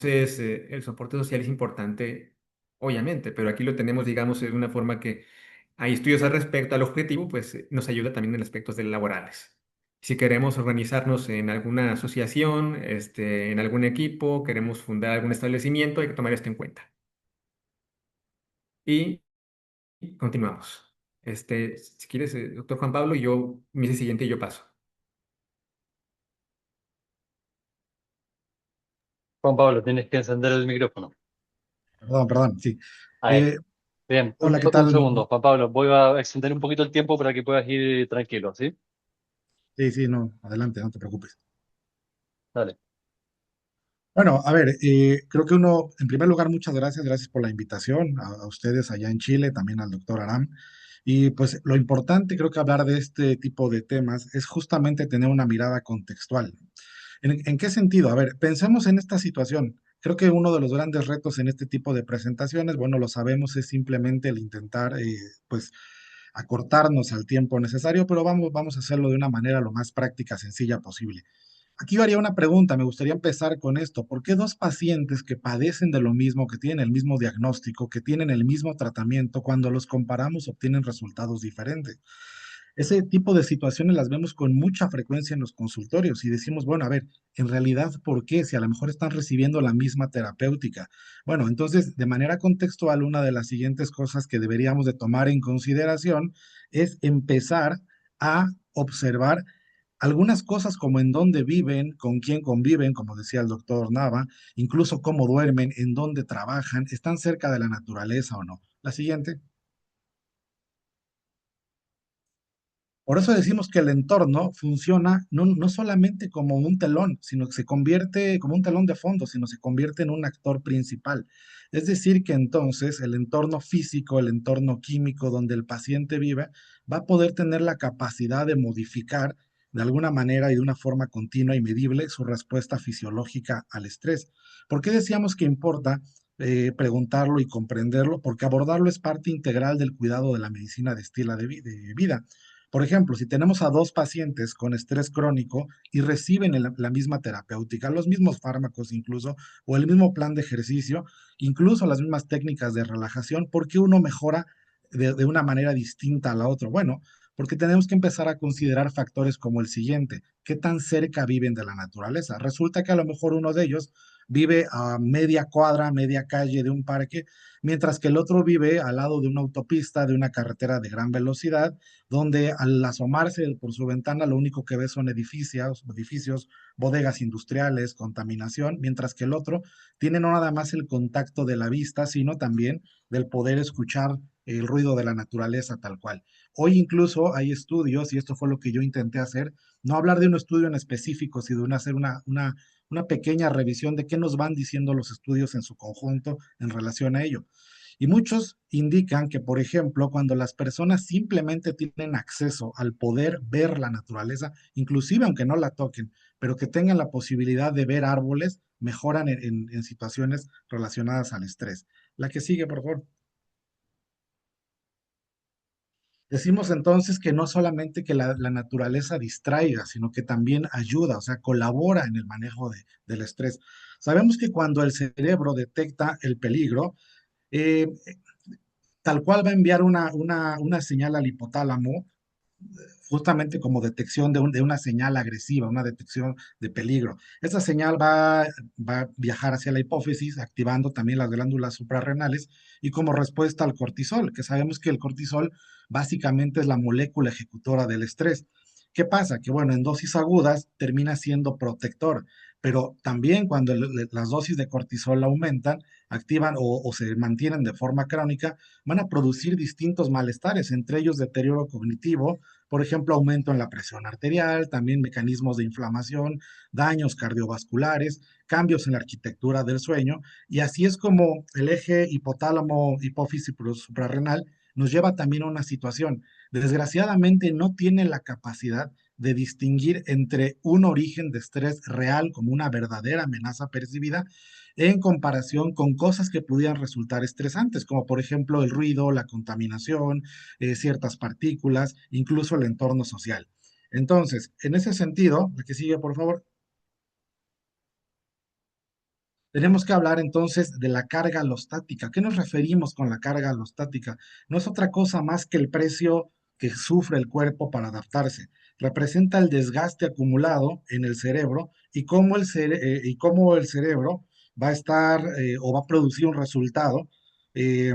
el soporte social es importante, obviamente, pero aquí lo tenemos, digamos, de una forma que hay estudios al respecto al objetivo, pues nos ayuda también en aspectos de laborales. Si queremos organizarnos en alguna asociación, en algún equipo, queremos fundar algún establecimiento, hay que tomar esto en cuenta. Y continuamos. Si quieres, doctor Juan Pablo, yo me dice siguiente y yo paso. Juan Pablo, tienes que encender el micrófono. Perdón, sí. Ahí. Eh, Bien, Hola, ¿qué un tal? segundo, Juan Pablo. Voy a extender un poquito el tiempo para que puedas ir tranquilo, ¿sí? Sí, sí, no, adelante, no te preocupes. Dale. Bueno, a ver, creo que uno, en primer lugar, muchas gracias, gracias por la invitación a ustedes allá en Chile, también al doctor Aram. Y pues lo importante, creo que hablar de este tipo de temas es justamente tener una mirada contextual. ¿En qué sentido? A ver, pensemos en esta situación. Creo que uno de los grandes retos en este tipo de presentaciones, bueno, lo sabemos, es simplemente el intentar, pues, acortarnos al tiempo necesario, pero vamos a hacerlo de una manera lo más práctica, sencilla posible. Aquí yo haría una pregunta, me gustaría empezar con esto. ¿Por qué dos pacientes que padecen de lo mismo, que tienen el mismo diagnóstico, que tienen el mismo tratamiento, cuando los comparamos obtienen resultados diferentes? Ese tipo de situaciones las vemos con mucha frecuencia en los consultorios y decimos, bueno, a ver, en realidad, ¿por qué? Si a lo mejor están recibiendo la misma terapéutica. Bueno, entonces, de manera contextual, una de las siguientes cosas que deberíamos de tomar en consideración es empezar a observar algunas cosas como en dónde viven, con quién conviven, como decía el doctor Nava, incluso cómo duermen, en dónde trabajan, están cerca de la naturaleza o no. La siguiente. Por eso decimos que el entorno funciona no solamente como un telón, sino que se convierte como un telón de fondo, sino se convierte en un actor principal. Es decir, que entonces el entorno físico, el entorno químico donde el paciente vive, va a poder tener la capacidad de modificar de alguna manera y de una forma continua y medible su respuesta fisiológica al estrés. ¿Por qué decíamos que importa preguntarlo y comprenderlo? Porque abordarlo es parte integral del cuidado de la medicina de estilo de vida. Por ejemplo, si tenemos a dos pacientes con estrés crónico y reciben la misma terapéutica, los mismos fármacos incluso, o el mismo plan de ejercicio, incluso las mismas técnicas de relajación, ¿por qué uno mejora de una manera distinta a la otra? Bueno, porque tenemos que empezar a considerar factores como el siguiente: ¿qué tan cerca viven de la naturaleza? Resulta que a lo mejor uno de ellos vive a media cuadra, media calle de un parque, mientras que el otro vive al lado de una autopista, de una carretera de gran velocidad, donde al asomarse por su ventana lo único que ve son edificios, bodegas industriales, contaminación, mientras que el otro tiene no nada más el contacto de la vista, sino también del poder escuchar el ruido de la naturaleza tal cual. Hoy incluso hay estudios, y esto fue lo que yo intenté hacer, no hablar de un estudio en específico, sino de hacer una pequeña revisión de qué nos van diciendo los estudios en su conjunto en relación a ello. Y muchos indican que, por ejemplo, cuando las personas simplemente tienen acceso al poder ver la naturaleza, inclusive aunque no la toquen, pero que tengan la posibilidad de ver árboles, mejoran en situaciones relacionadas al estrés. La que sigue, por favor. Decimos entonces que no solamente que la naturaleza distraiga, sino que también ayuda, o sea, colabora en el manejo del estrés. Sabemos que cuando el cerebro detecta el peligro, eh, tal cual va a enviar una señal al hipotálamo, justamente como detección de una señal agresiva, una detección de peligro. Esa señal va a viajar hacia la hipófisis, activando también las glándulas suprarrenales y como respuesta al cortisol, que sabemos que el cortisol básicamente es la molécula ejecutora del estrés. ¿Qué pasa? Que bueno, en dosis agudas termina siendo protector, pero también cuando las dosis de cortisol aumentan, activan o se mantienen de forma crónica, van a producir distintos malestares, entre ellos deterioro cognitivo, por ejemplo, aumento en la presión arterial, también mecanismos de inflamación, daños cardiovasculares, cambios en la arquitectura del sueño, y así es como el eje hipotálamo, hipófisis suprarrenal nos lleva también a una situación. Desgraciadamente no tiene la capacidad de distinguir entre un origen de estrés real como una verdadera amenaza percibida en comparación con cosas que pudieran resultar estresantes, como por ejemplo el ruido, la contaminación, ciertas partículas, incluso el entorno social. Entonces, en ese sentido, la que sigue, por favor, tenemos que hablar entonces de la carga alostática. ¿Qué nos referimos con la carga alostática? No es otra cosa más que el precio que sufre el cuerpo para adaptarse. Representa el desgaste acumulado en el cerebro y cómo el cerebro va a estar o va a producir un resultado eh,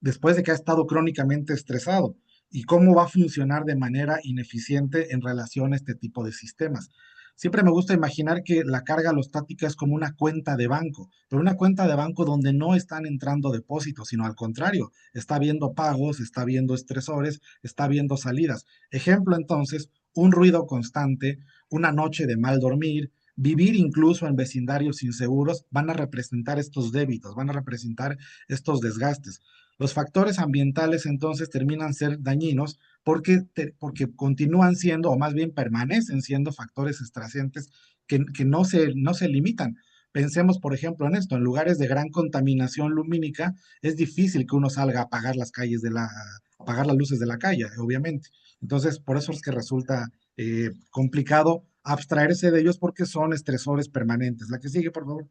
después de que ha estado crónicamente estresado y cómo va a funcionar de manera ineficiente en relación a este tipo de sistemas. Siempre me gusta imaginar que la carga alostática es como una cuenta de banco, pero una cuenta de banco donde no están entrando depósitos, sino al contrario, está viendo pagos, está viendo estresores, está viendo salidas. Ejemplo entonces, un ruido constante, una noche de mal dormir, vivir incluso en vecindarios inseguros, van a representar estos débitos, van a representar estos desgastes. Los factores ambientales entonces terminan ser dañinos porque continúan siendo, o más bien permanecen siendo factores estresiantes que no se limitan. Pensemos, por ejemplo, en esto, en lugares de gran contaminación lumínica, es difícil que uno salga a apagar las calles apagar las luces de la calle, obviamente. Entonces, por eso es que resulta complicado abstraerse de ellos porque son estresores permanentes. La que sigue, por favor.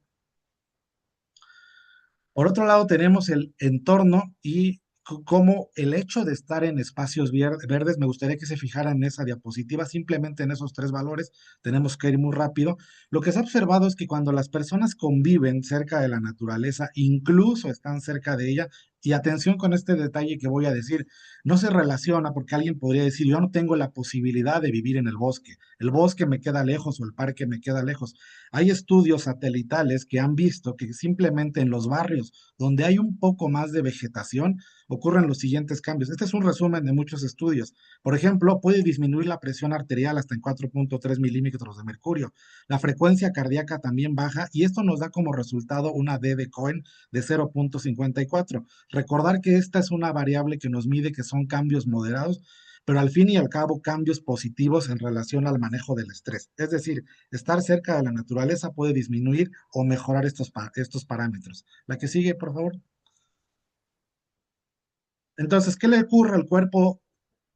Por otro lado, tenemos el entorno y cómo el hecho de estar en espacios verdes, me gustaría que se fijaran en esa diapositiva, simplemente en esos tres valores, tenemos que ir muy rápido. Lo que se ha observado es que cuando las personas conviven cerca de la naturaleza, incluso están cerca de ella, y atención con este detalle que voy a decir, no se relaciona porque alguien podría decir, yo no tengo la posibilidad de vivir en el bosque me queda lejos o el parque me queda lejos. Hay estudios satelitales que han visto que simplemente en los barrios donde hay un poco más de vegetación ocurren los siguientes cambios. Este es un resumen de muchos estudios. Por ejemplo, puede disminuir la presión arterial hasta en 4.3 milímetros de mercurio. La frecuencia cardíaca también baja y esto nos da como resultado una D de Cohen de 0.54. Recordar que esta es una variable que nos mide que son cambios moderados, pero al fin y al cabo cambios positivos en relación al manejo del estrés. Es decir, estar cerca de la naturaleza puede disminuir o mejorar estos parámetros. La que sigue, por favor. Entonces, ¿qué le ocurre al cuerpo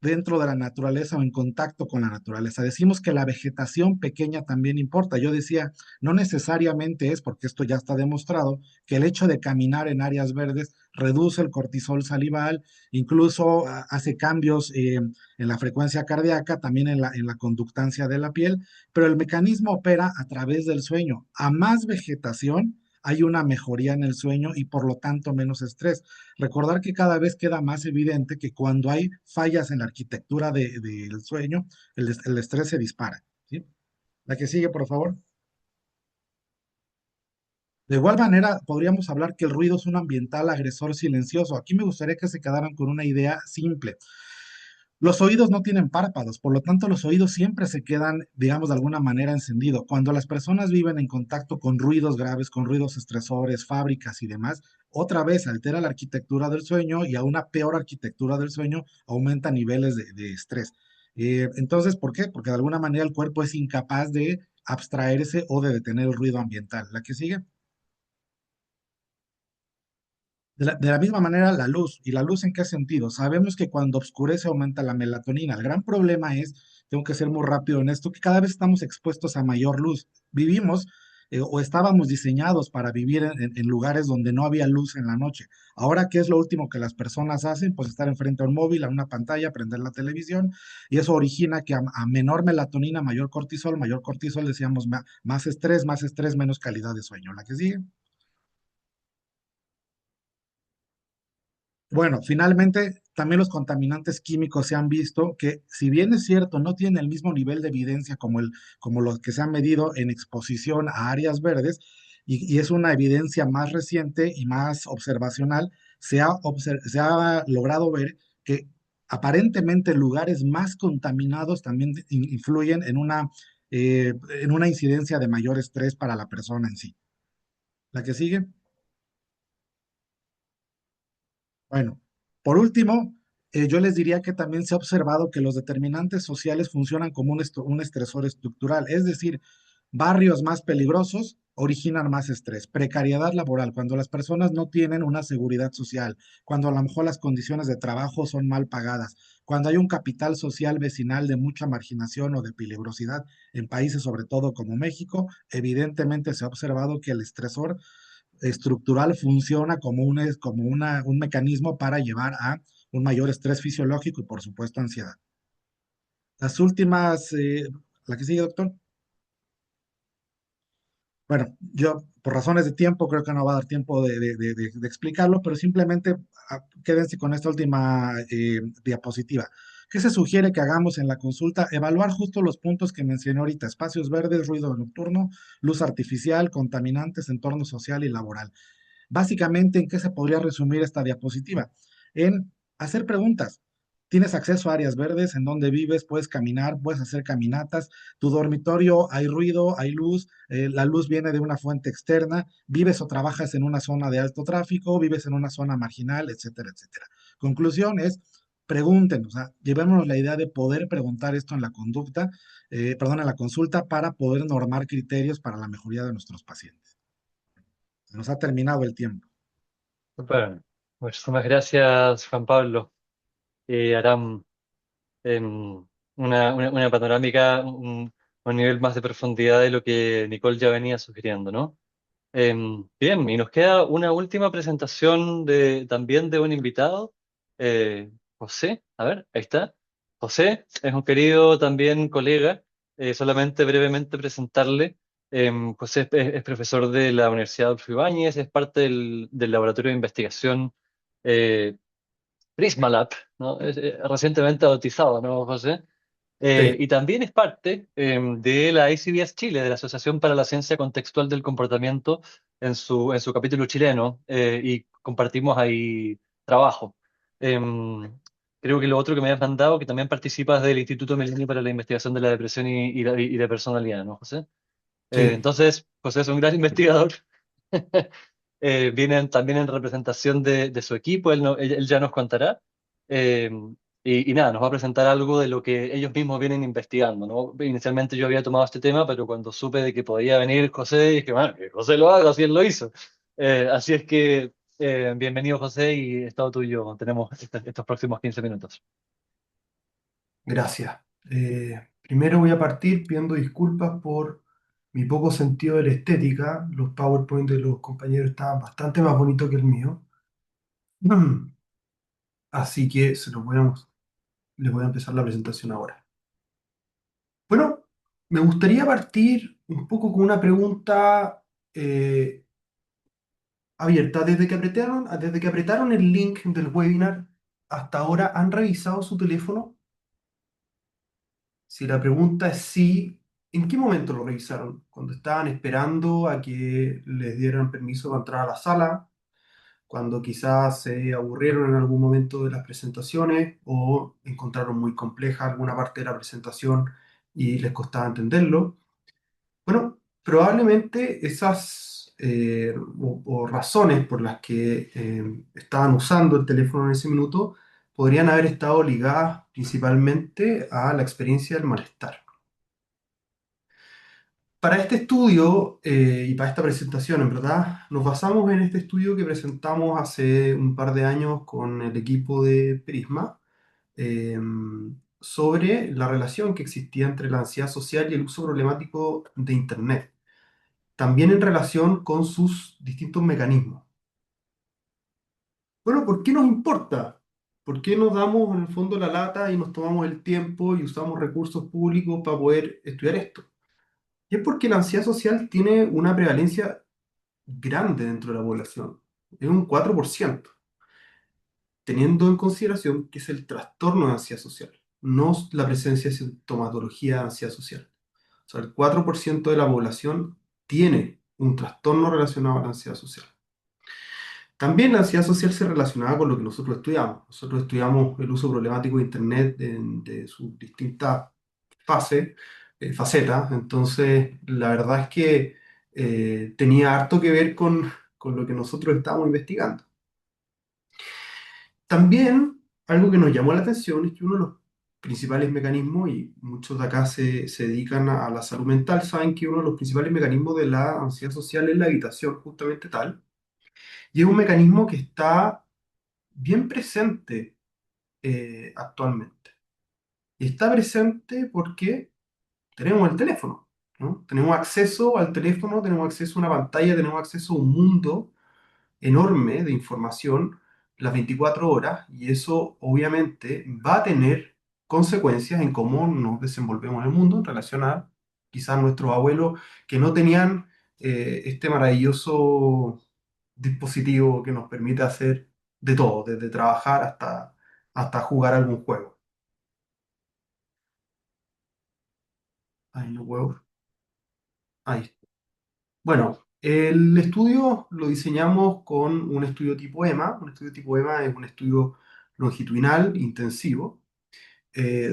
dentro de la naturaleza o en contacto con la naturaleza? Decimos que la vegetación pequeña también importa. Yo decía, no necesariamente es, porque esto ya está demostrado, que el hecho de caminar en áreas verdes reduce el cortisol salival, incluso hace cambios en la frecuencia cardíaca, también en la conductancia de la piel, pero el mecanismo opera a través del sueño. A más vegetación, hay una mejoría en el sueño y por lo tanto menos estrés. Recordar que cada vez queda más evidente que cuando hay fallas en la arquitectura del sueño, el estrés se dispara. ¿Sí? La que sigue, por favor. De igual manera, podríamos hablar que el ruido es un ambiental agresor silencioso. Aquí me gustaría que se quedaran con una idea simple. Los oídos no tienen párpados, por lo tanto los oídos siempre se quedan, digamos, de alguna manera encendidos. Cuando las personas viven en contacto con ruidos graves, con ruidos estresores, fábricas y demás, otra vez altera la arquitectura del sueño y a una peor arquitectura del sueño aumenta niveles de estrés. Entonces, ¿por qué? Porque de alguna manera el cuerpo es incapaz de abstraerse o de detener el ruido ambiental. ¿La que sigue? De la misma manera, la luz. ¿Y la luz en qué sentido? Sabemos que cuando oscurece aumenta la melatonina. El gran problema es, tengo que ser muy rápido en esto, que cada vez estamos expuestos a mayor luz. Vivimos o estábamos diseñados para vivir en lugares donde no había luz en la noche. Ahora, ¿qué es lo último que las personas hacen? Pues estar enfrente a un móvil, a una pantalla, prender la televisión, y eso origina que a menor melatonina, mayor cortisol, decíamos, más estrés, menos calidad de sueño. ¿La que sigue? Bueno, finalmente, también los contaminantes químicos se han visto que, si bien es cierto, no tienen el mismo nivel de evidencia como los que se han medido en exposición a áreas verdes, y es una evidencia más reciente y más observacional, se ha logrado ver que aparentemente lugares más contaminados también influyen en una incidencia de mayor estrés para la persona en sí. ¿La que sigue? Bueno, por último, yo les diría que también se ha observado que los determinantes sociales funcionan como un estresor estructural, es decir, barrios más peligrosos originan más estrés, precariedad laboral, cuando las personas no tienen una seguridad social, cuando a lo mejor las condiciones de trabajo son mal pagadas, cuando hay un capital social vecinal de mucha marginación o de peligrosidad en países sobre todo como México, evidentemente se ha observado que el estresor estructural funciona como un mecanismo para llevar a un mayor estrés fisiológico y, por supuesto, ansiedad. Las últimas, la que sigue, doctor. Bueno, yo por razones de tiempo creo que no va a dar tiempo de explicarlo, pero simplemente quédense con esta última diapositiva. ¿Qué se sugiere que hagamos en la consulta? Evaluar justo los puntos que mencioné ahorita: espacios verdes, ruido nocturno, luz artificial, contaminantes, entorno social y laboral. Básicamente, ¿en qué se podría resumir esta diapositiva? En hacer preguntas. Tienes acceso a áreas verdes, en donde vives, puedes caminar, puedes hacer caminatas, tu dormitorio, hay ruido, hay luz, la luz viene de una fuente externa, vives o trabajas en una zona de alto tráfico, vives en una zona marginal, etcétera, etcétera. Conclusión es, pregunten, o sea, llevémonos la idea de poder preguntar esto en la conducta, perdón, en la consulta, para poder normar criterios para la mejoría de nuestros pacientes. nos ha terminado el tiempo. Super. Muchísimas gracias, Juan Pablo. Aram, una panorámica, un nivel más de profundidad de lo que Nicole ya venía sugiriendo, ¿no? Bien, y nos queda una última presentación también de un invitado, José. A ver, ahí está. José es un querido también colega. Solamente brevemente presentarle. José es profesor de la Universidad Adolfo Ibáñez, es parte del laboratorio de investigación eh, Prismalab, ¿no? Recientemente bautizado, ¿no, José? Sí, Y también es parte de la ACBS Chile, de la Asociación para la Ciencia Contextual del Comportamiento, en su capítulo chileno, y compartimos ahí trabajo. Creo que lo otro que me has mandado, que también participas del Instituto Milenio para la Investigación de la Depresión y la Personalidad, ¿no, José? sí. Entonces, José es un gran investigador. Vienen también en representación de su equipo, él ya nos contará. Eh, y nada, nos va a presentar algo de lo que ellos mismos vienen investigando, ¿no? Inicialmente yo había tomado este tema, pero cuando supe de que podía venir José, dije, bueno, que José lo haga, así él lo hizo. Así es que, bienvenido José y es todo tuyo. Tenemos estos próximos 15 minutos. Gracias. Primero voy a partir pidiendo disculpas por mi poco sentido de la estética. Los PowerPoint de los compañeros estaban bastante más bonitos que el mío. Así que les voy a empezar la presentación ahora. Bueno, me gustaría partir un poco con una pregunta eh, abierta. Desde que apretaron el link del webinar hasta ahora, ¿han revisado su teléfono? Si la pregunta es sí, ¿en qué momento lo revisaron? ¿Cuando estaban esperando a que les dieran permiso para entrar a la sala? ¿Cuando quizás se aburrieron en algún momento de las presentaciones o encontraron muy compleja alguna parte de la presentación y les costaba entenderlo? Bueno, probablemente esas o razones por las que estaban usando el teléfono en ese minuto podrían haber estado ligadas principalmente a la experiencia del malestar. Para este estudio y para esta presentación, en verdad, nos basamos en este estudio que presentamos hace un par de años con el equipo de Prisma eh, sobre la relación que existía entre la ansiedad social y el uso problemático de Internet, también en relación con sus distintos mecanismos. Bueno, ¿por qué nos importa? ¿Por qué nos damos en el fondo la lata y nos tomamos el tiempo y usamos recursos públicos para poder estudiar esto? Y es porque la ansiedad social tiene una prevalencia grande dentro de la población, es un 4%, teniendo en consideración que es el trastorno de ansiedad social, no la presencia de sintomatología de ansiedad social. O sea, el 4% de la población tiene un trastorno relacionado a la ansiedad social. También la ansiedad social se relacionaba con lo que nosotros estudiamos. Nosotros estudiamos el uso problemático de Internet de sus distintas fases, facetas. Entonces, la verdad es que tenía harto que ver con lo que nosotros estábamos investigando. También, algo que nos llamó la atención es que uno de los principales mecanismos, y muchos de acá se dedican a la salud mental, saben que uno de los principales mecanismos de la ansiedad social es la evitación, justamente tal. Y es un mecanismo que está bien presente actualmente. Y está presente porque tenemos el teléfono, ¿no? Tenemos acceso al teléfono, tenemos acceso a una pantalla, tenemos acceso a un mundo enorme de información las 24 horas y eso obviamente va a tener consecuencias en cómo nos desenvolvemos en el mundo en relación a quizás nuestros abuelos que no tenían este maravilloso dispositivo que nos permite hacer de todo, desde trabajar hasta jugar algún juego. Ay, no puedo. Ahí. Bueno, el estudio lo diseñamos con un estudio tipo EMA. Un estudio tipo EMA es un estudio longitudinal intensivo,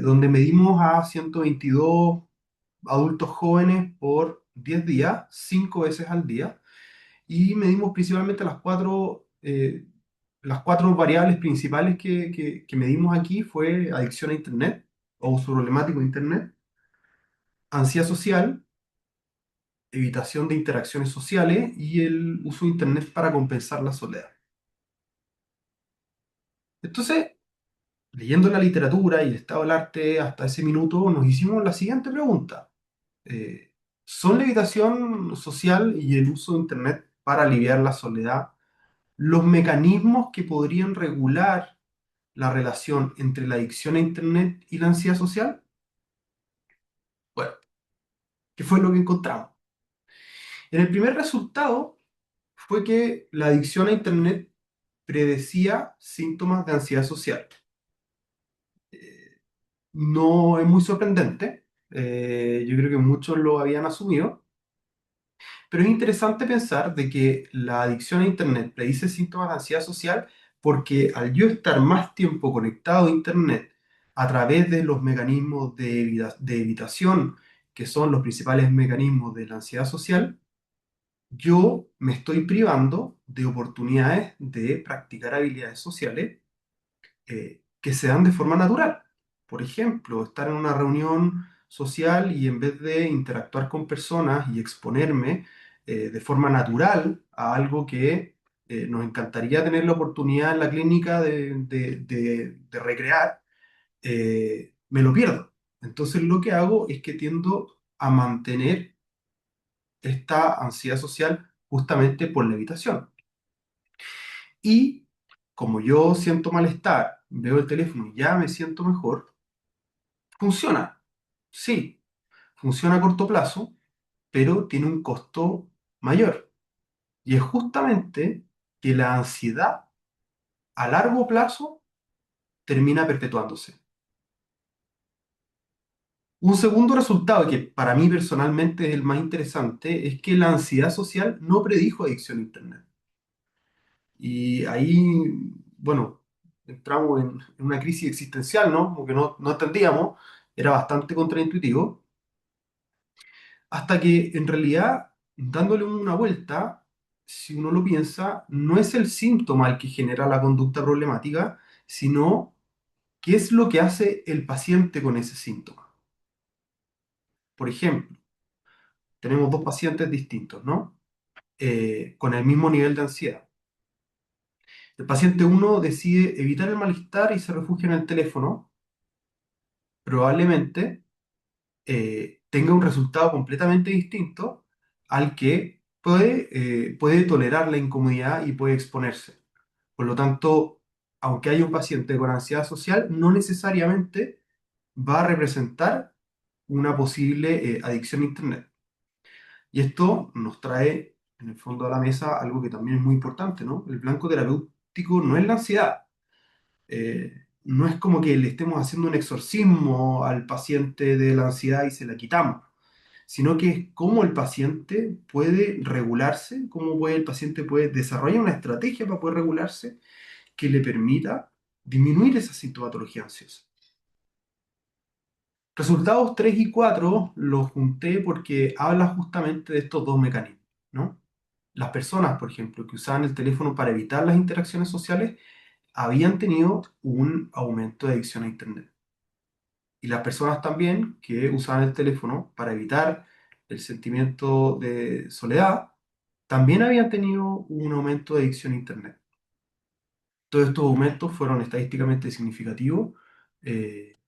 donde medimos a 122 adultos jóvenes por 10 días, 5 veces al día, y medimos principalmente las cuatro variables principales que medimos aquí fue adicción a Internet o uso problemático de Internet, ansiedad social, evitación de interacciones sociales y el uso de Internet para compensar la soledad. Entonces, leyendo la literatura y el estado del arte hasta ese minuto, nos hicimos la siguiente pregunta. Eh, ¿Son la evitación social y el uso de Internet para aliviar la soledad los mecanismos que podrían regular la relación entre la adicción a Internet y la ansiedad social? Bueno, ¿qué fue lo que encontramos? En el primer resultado fue que la adicción a Internet predecía síntomas de ansiedad social. No es muy sorprendente, yo creo que muchos lo habían asumido, pero es interesante pensar de que la adicción a Internet predice síntomas de ansiedad social porque al yo estar más tiempo conectado a Internet a través de los mecanismos de evitación, que son los principales mecanismos de la ansiedad social, yo me estoy privando de oportunidades de practicar habilidades sociales que se dan de forma natural. Por ejemplo, estar en una reunión social y en vez de interactuar con personas y exponerme de forma natural a algo que nos encantaría tener la oportunidad en la clínica de recrear, me lo pierdo. Entonces lo que hago es que tiendo a mantener esta ansiedad social justamente por la evitación. Y como yo siento malestar, veo el teléfono y ya me siento mejor, funciona. Sí, funciona a corto plazo, pero tiene un costo mayor. Y es justamente que la ansiedad a largo plazo termina perpetuándose. Un segundo resultado que para mí personalmente es el más interesante es que la ansiedad social no predijo adicción a Internet. Y ahí, bueno, entramos en una crisis existencial, ¿no? Porque no entendíamos, era bastante contraintuitivo, hasta que en realidad, dándole una vuelta, si uno lo piensa, no es el síntoma el que genera la conducta problemática, sino qué es lo que hace el paciente con ese síntoma. Por ejemplo, tenemos dos pacientes distintos, ¿no? Con el mismo nivel de ansiedad. El paciente uno decide evitar el malestar y se refugia en el teléfono, probablemente tenga un resultado completamente distinto al que puede tolerar la incomodidad y puede exponerse. Por lo tanto, aunque haya un paciente con ansiedad social, no necesariamente va a representar una posible adicción a Internet. Y esto nos trae, en el fondo, a la mesa algo que también es muy importante, ¿no? El blanco terapéutico no es la ansiedad. No es como que le estemos haciendo un exorcismo al paciente de la ansiedad y se la quitamos, sino que es cómo el paciente puede regularse, el paciente puede desarrollar una estrategia para poder regularse que le permita disminuir esa sintomatología ansiosa. Resultados 3 y 4 los junté porque habla justamente de estos dos mecanismos, ¿no? Las personas, por ejemplo, que usaban el teléfono para evitar las interacciones sociales, habían tenido un aumento de adicción a Internet. Y las personas también que usaban el teléfono para evitar el sentimiento de soledad, también habían tenido un aumento de adicción a Internet. Todos estos aumentos fueron estadísticamente significativos eh,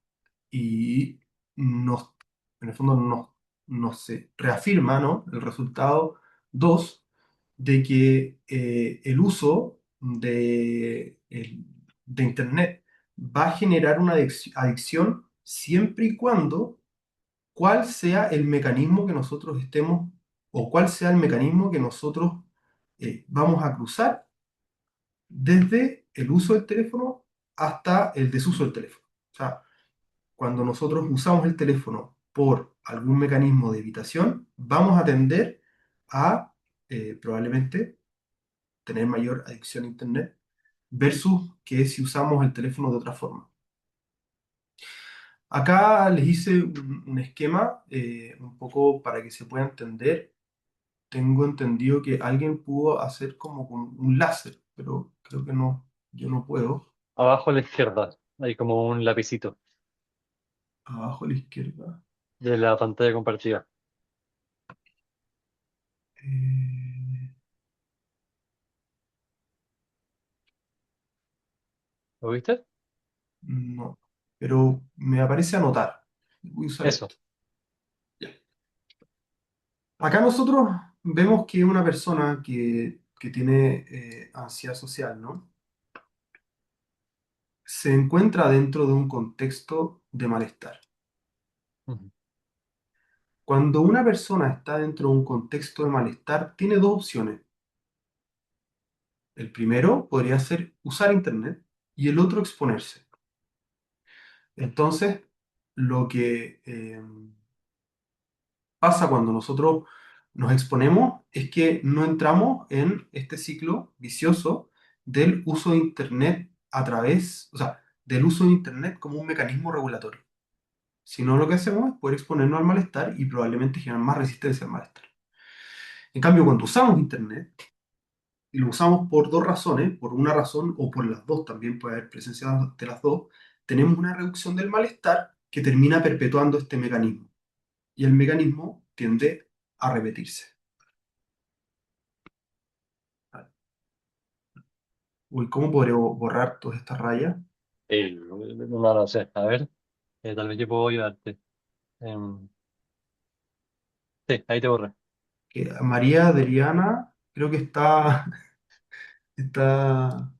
y nos, en el fondo nos se reafirma, ¿no? El resultado 2 de que el uso de Internet va a generar una adicción siempre y cuando cuál sea el mecanismo que nosotros estemos o cuál sea el mecanismo que nosotros vamos a cruzar desde el uso del teléfono hasta el desuso del teléfono. O sea, cuando nosotros usamos el teléfono por algún mecanismo de evitación, vamos a tender a probablemente tener mayor adicción a Internet versus que si usamos el teléfono de otra forma. Acá les hice un esquema un poco para que se pueda entender. Tengo entendido que alguien pudo hacer como con un láser, pero creo que no, yo no puedo. Abajo a la izquierda hay como un lapicito Abajo a la izquierda. de la pantalla compartida. Eh, ¿Lo viste? no, pero me aparece anotar. Voy a usar Eso. esto. Ya. Acá nosotros vemos que una persona que tiene ansiedad social, ¿no? Se encuentra dentro de un contexto de malestar. Ujú. Cuando una persona está dentro de un contexto de malestar, tiene dos opciones. El primero podría ser usar Internet y el otro exponerse. Entonces, lo que pasa cuando nosotros nos exponemos es que no entramos en este ciclo vicioso del uso de Internet a través, o sea, del uso de Internet como un mecanismo regulatorio. Sino lo que hacemos es poder exponernos al malestar y probablemente generar más resistencia al malestar. En cambio, cuando usamos Internet, y lo usamos por dos razones, por una razón o por las dos, también puede haber presencia de las dos, tenemos una reducción del malestar que termina perpetuando este mecanismo. Y el mecanismo tiende a repetirse. Uy, ¿cómo podré borrar todas estas rayas? No lo sé. A ver, tal vez yo puedo ayudarte. Em, sí, ahí te borré. Que María Adriana creo que está, está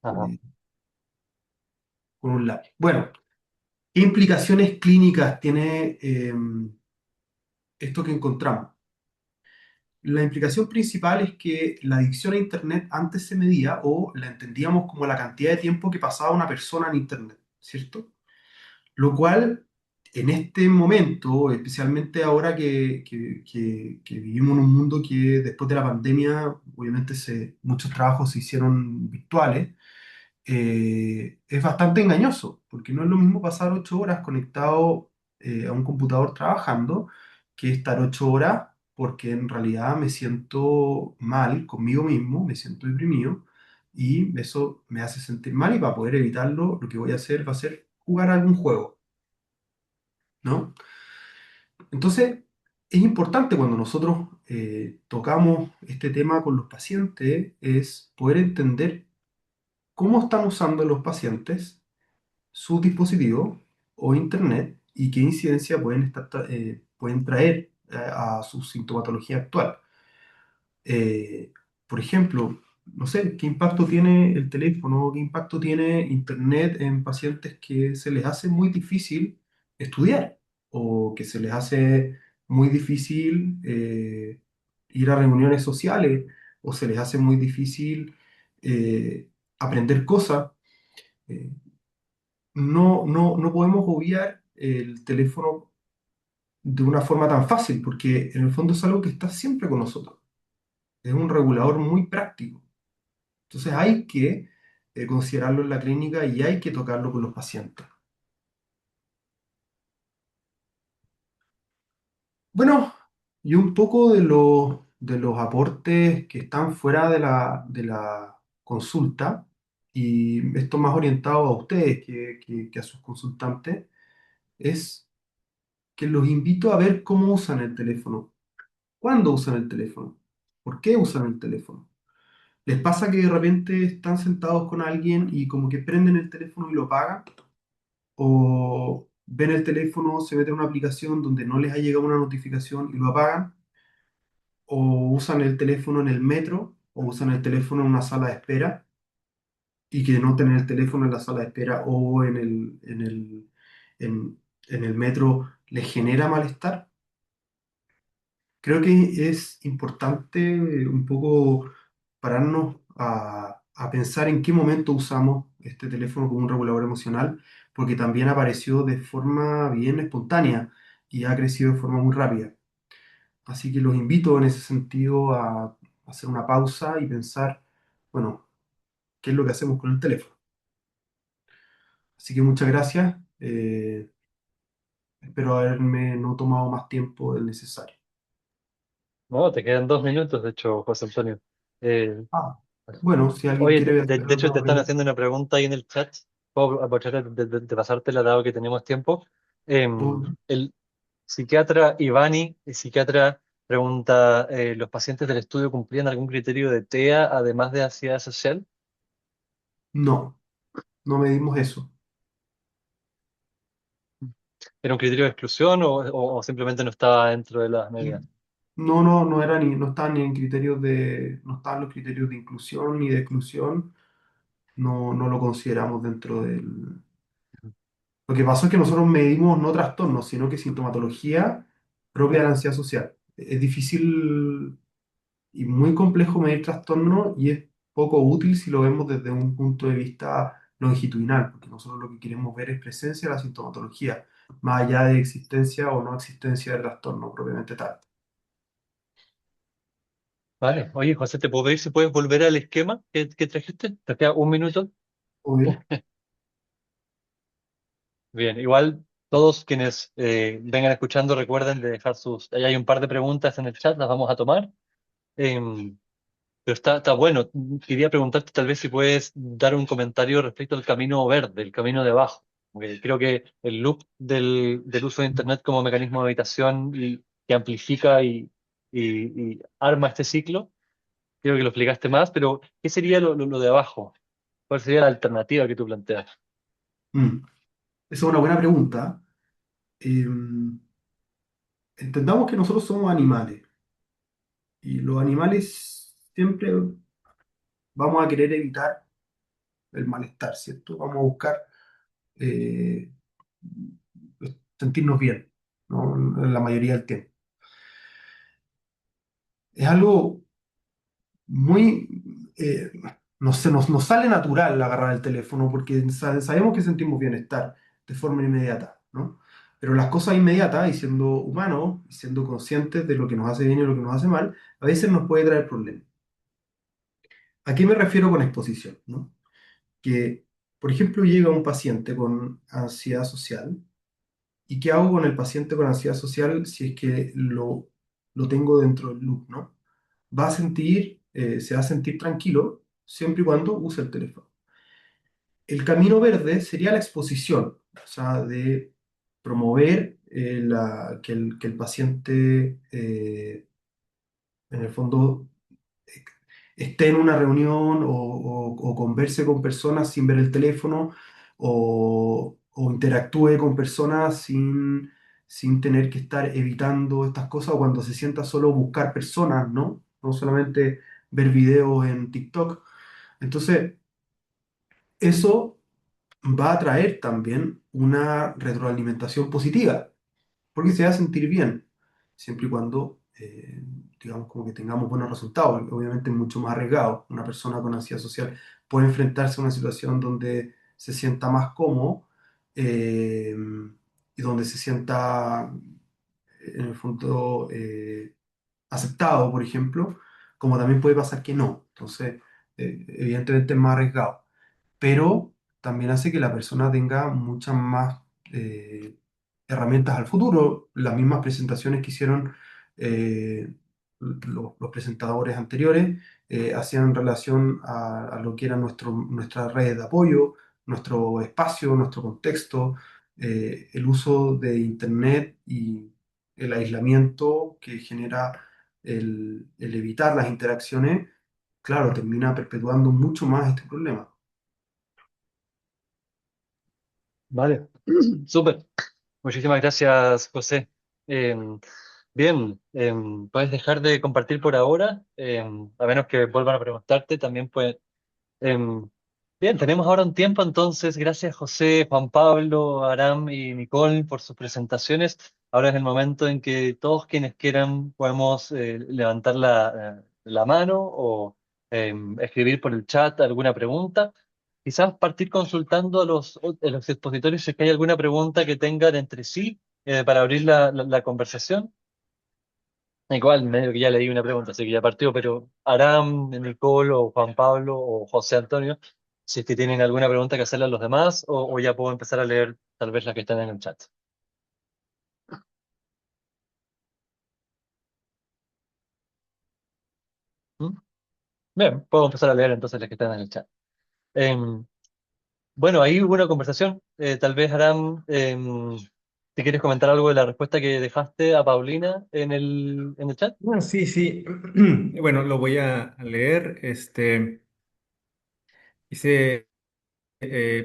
Ajá. eh, con un lápiz. Bueno, ¿qué implicaciones clínicas tiene esto que encontramos? La implicación principal es que la adicción a Internet antes se medía o la entendíamos como la cantidad de tiempo que pasaba una persona en Internet, ¿cierto? Lo cual, en este momento, especialmente ahora que vivimos en un mundo que después de la pandemia, obviamente muchos trabajos se hicieron virtuales, es bastante engañoso, porque no es lo mismo pasar 8 horas conectado a un computador trabajando que estar 8 horas porque en realidad me siento mal conmigo mismo, me siento deprimido y eso me hace sentir mal y para poder evitarlo lo que voy a hacer va a ser jugar algún juego, ¿no? Entonces, es importante cuando nosotros tocamos este tema con los pacientes es poder entender cómo están usando los pacientes sus dispositivos o internet y qué incidencia pueden traer a su sintomatología actual. Eh, por ejemplo, no sé, ¿qué impacto tiene el teléfono, qué impacto tiene internet en pacientes que se les hace muy difícil estudiar o que se les hace muy difícil ir a reuniones sociales o se les hace muy difícil aprender cosas? Eh, no podemos obviar el teléfono de una forma tan fácil, porque en el fondo es algo que está siempre con nosotros. Es un regulador muy práctico. Entonces hay que considerarlo en la clínica y hay que tocarlo con los pacientes. Bueno, y un poco de los aportes que están fuera de la consulta, y esto más orientado a ustedes que a sus consultantes, es que los invito a ver cómo usan el teléfono. ¿Cuándo usan el teléfono? ¿Por qué usan el teléfono? ¿Les pasa que de repente están sentados con alguien y como que prenden el teléfono y lo apagan? ¿O ven el teléfono, se meten en una aplicación donde no les ha llegado una notificación y lo apagan? ¿O usan el teléfono en el metro? ¿O usan el teléfono en una sala de espera? Y que no tener el teléfono en la sala de espera o en el metro les genera malestar. Creo que es importante un poco pararnos a pensar en qué momento usamos este teléfono como un regulador emocional, porque también apareció de forma bien espontánea y ha crecido de forma muy rápida. Así que los invito en ese sentido a hacer una pausa y pensar, bueno, ¿qué es lo que hacemos con el teléfono? Así que muchas gracias. Espero haberme no tomado más tiempo del necesario. No, te quedan 2 minutos, de hecho, José Antonio. Eh, Ah, bueno, si alguien Oye, quiere de, hacer de hecho alguna te están pregunta. haciendo una pregunta ahí en el chat. Puedo aprovechar de pasártela dado que tenemos tiempo. El psiquiatra Ivani, el psiquiatra Pregunta, ¿los pacientes del estudio cumplían algún criterio de TEA además de ansiedad social? No, no medimos eso. ¿Era un criterio de exclusión o simplemente no estaba dentro de las medidas? No era no estaban ni en criterios no estaban los criterios de inclusión ni de exclusión, no lo consideramos dentro del. Lo que pasó es que nosotros medimos no trastornos, sino que sintomatología propia de la ansiedad social. Es difícil y muy complejo medir trastorno y es poco útil si lo vemos desde un punto de vista longitudinal, porque nosotros lo que queremos ver es presencia de la sintomatología, más allá de existencia o no existencia del trastorno propiamente tal. Vale. Oye, José, ¿te puedo pedir si puedes volver al esquema que trajiste? Te queda un minuto. Obvio. Bien, igual todos quienes vengan escuchando recuerden de dejar ahí hay un par de preguntas en el chat, las vamos a tomar. Em, pero está bueno. Quería preguntarte tal vez si puedes dar un comentario respecto al camino verde, el camino de abajo. Porque creo que el loop del uso de Internet como mecanismo de evitación y que amplifica y arma este ciclo, creo que lo explicaste más, pero ¿qué sería lo de abajo? ¿Cuál sería la alternativa que tú planteas? Mm. Esa es una buena pregunta. Eh, Entendamos que nosotros somos animales y los animales siempre vamos a querer evitar el malestar, ¿cierto? Vamos a buscar eh, sentirnos bien, ¿no? En la mayoría del tiempo. Es algo muy, no sé, nos sale natural agarrar el teléfono porque sabemos que sentimos bienestar de forma inmediata, ¿no? Pero las cosas inmediatas, y siendo humanos, y siendo conscientes de lo que nos hace bien y lo que nos hace mal, a veces nos puede traer problemas. ¿A qué me refiero con exposición, no? Que, por ejemplo, llega un paciente con ansiedad social. ¿Y qué hago con el paciente con ansiedad social si es que lo tengo dentro del loop, ¿no? Se va a sentir tranquilo siempre y cuando use el teléfono. El camino verde sería la exposición, o sea, de promover que el paciente, en el fondo, eh, esté en una reunión o converse con personas sin ver el teléfono o interactúe con personas sin tener que estar evitando estas cosas o cuando se sienta solo buscar personas, ¿no? No solamente ver videos en TikTok. Entonces, eso va a traer también una retroalimentación positiva porque se va a sentir bien, siempre y cuando, digamos, como que tengamos buenos resultados. Obviamente es mucho más arriesgado. Una persona con ansiedad social puede enfrentarse a una situación donde se sienta más cómodo eh, y donde se sienta, en el fondo, aceptado, por ejemplo, como también puede pasar que no. Entonces, evidentemente es más arriesgado, pero también hace que la persona tenga muchas más herramientas al futuro. Las mismas presentaciones que hicieron los presentadores anteriores hacían relación a lo que eran nuestras redes de apoyo, nuestro espacio, nuestro contexto, el uso de Internet y el aislamiento que genera el evitar las interacciones, claro, termina perpetuando mucho más este problema. Vale, súper. Muchísimas gracias, José. Bien, puedes dejar de compartir por ahora, a menos que vuelvan a preguntarte, también pueden. Bien, tenemos ahora un tiempo, entonces, gracias José, Juan Pablo, Aram y Nicole por sus presentaciones. Ahora es el momento en que todos quienes quieran podemos levantar la mano o escribir por el chat alguna pregunta. Quizás partir consultando a los expositores si es que hay alguna pregunta que tengan entre sí para abrir la conversación. Igual, medio que ya leí una pregunta, así que ya partió, pero Aram, Nicole o Juan Pablo o José Antonio, si es que tienen alguna pregunta que hacerle a los demás, o ya puedo empezar a leer tal vez las que están en el chat. ¿Mm? Bien, puedo empezar a leer entonces las que están en el chat. Em, bueno, ahí hubo una conversación, tal vez Aram, Si quieres comentar algo de la respuesta que dejaste a Paulina en el chat. Ah, sí, sí. Bueno, lo voy a leer. Dice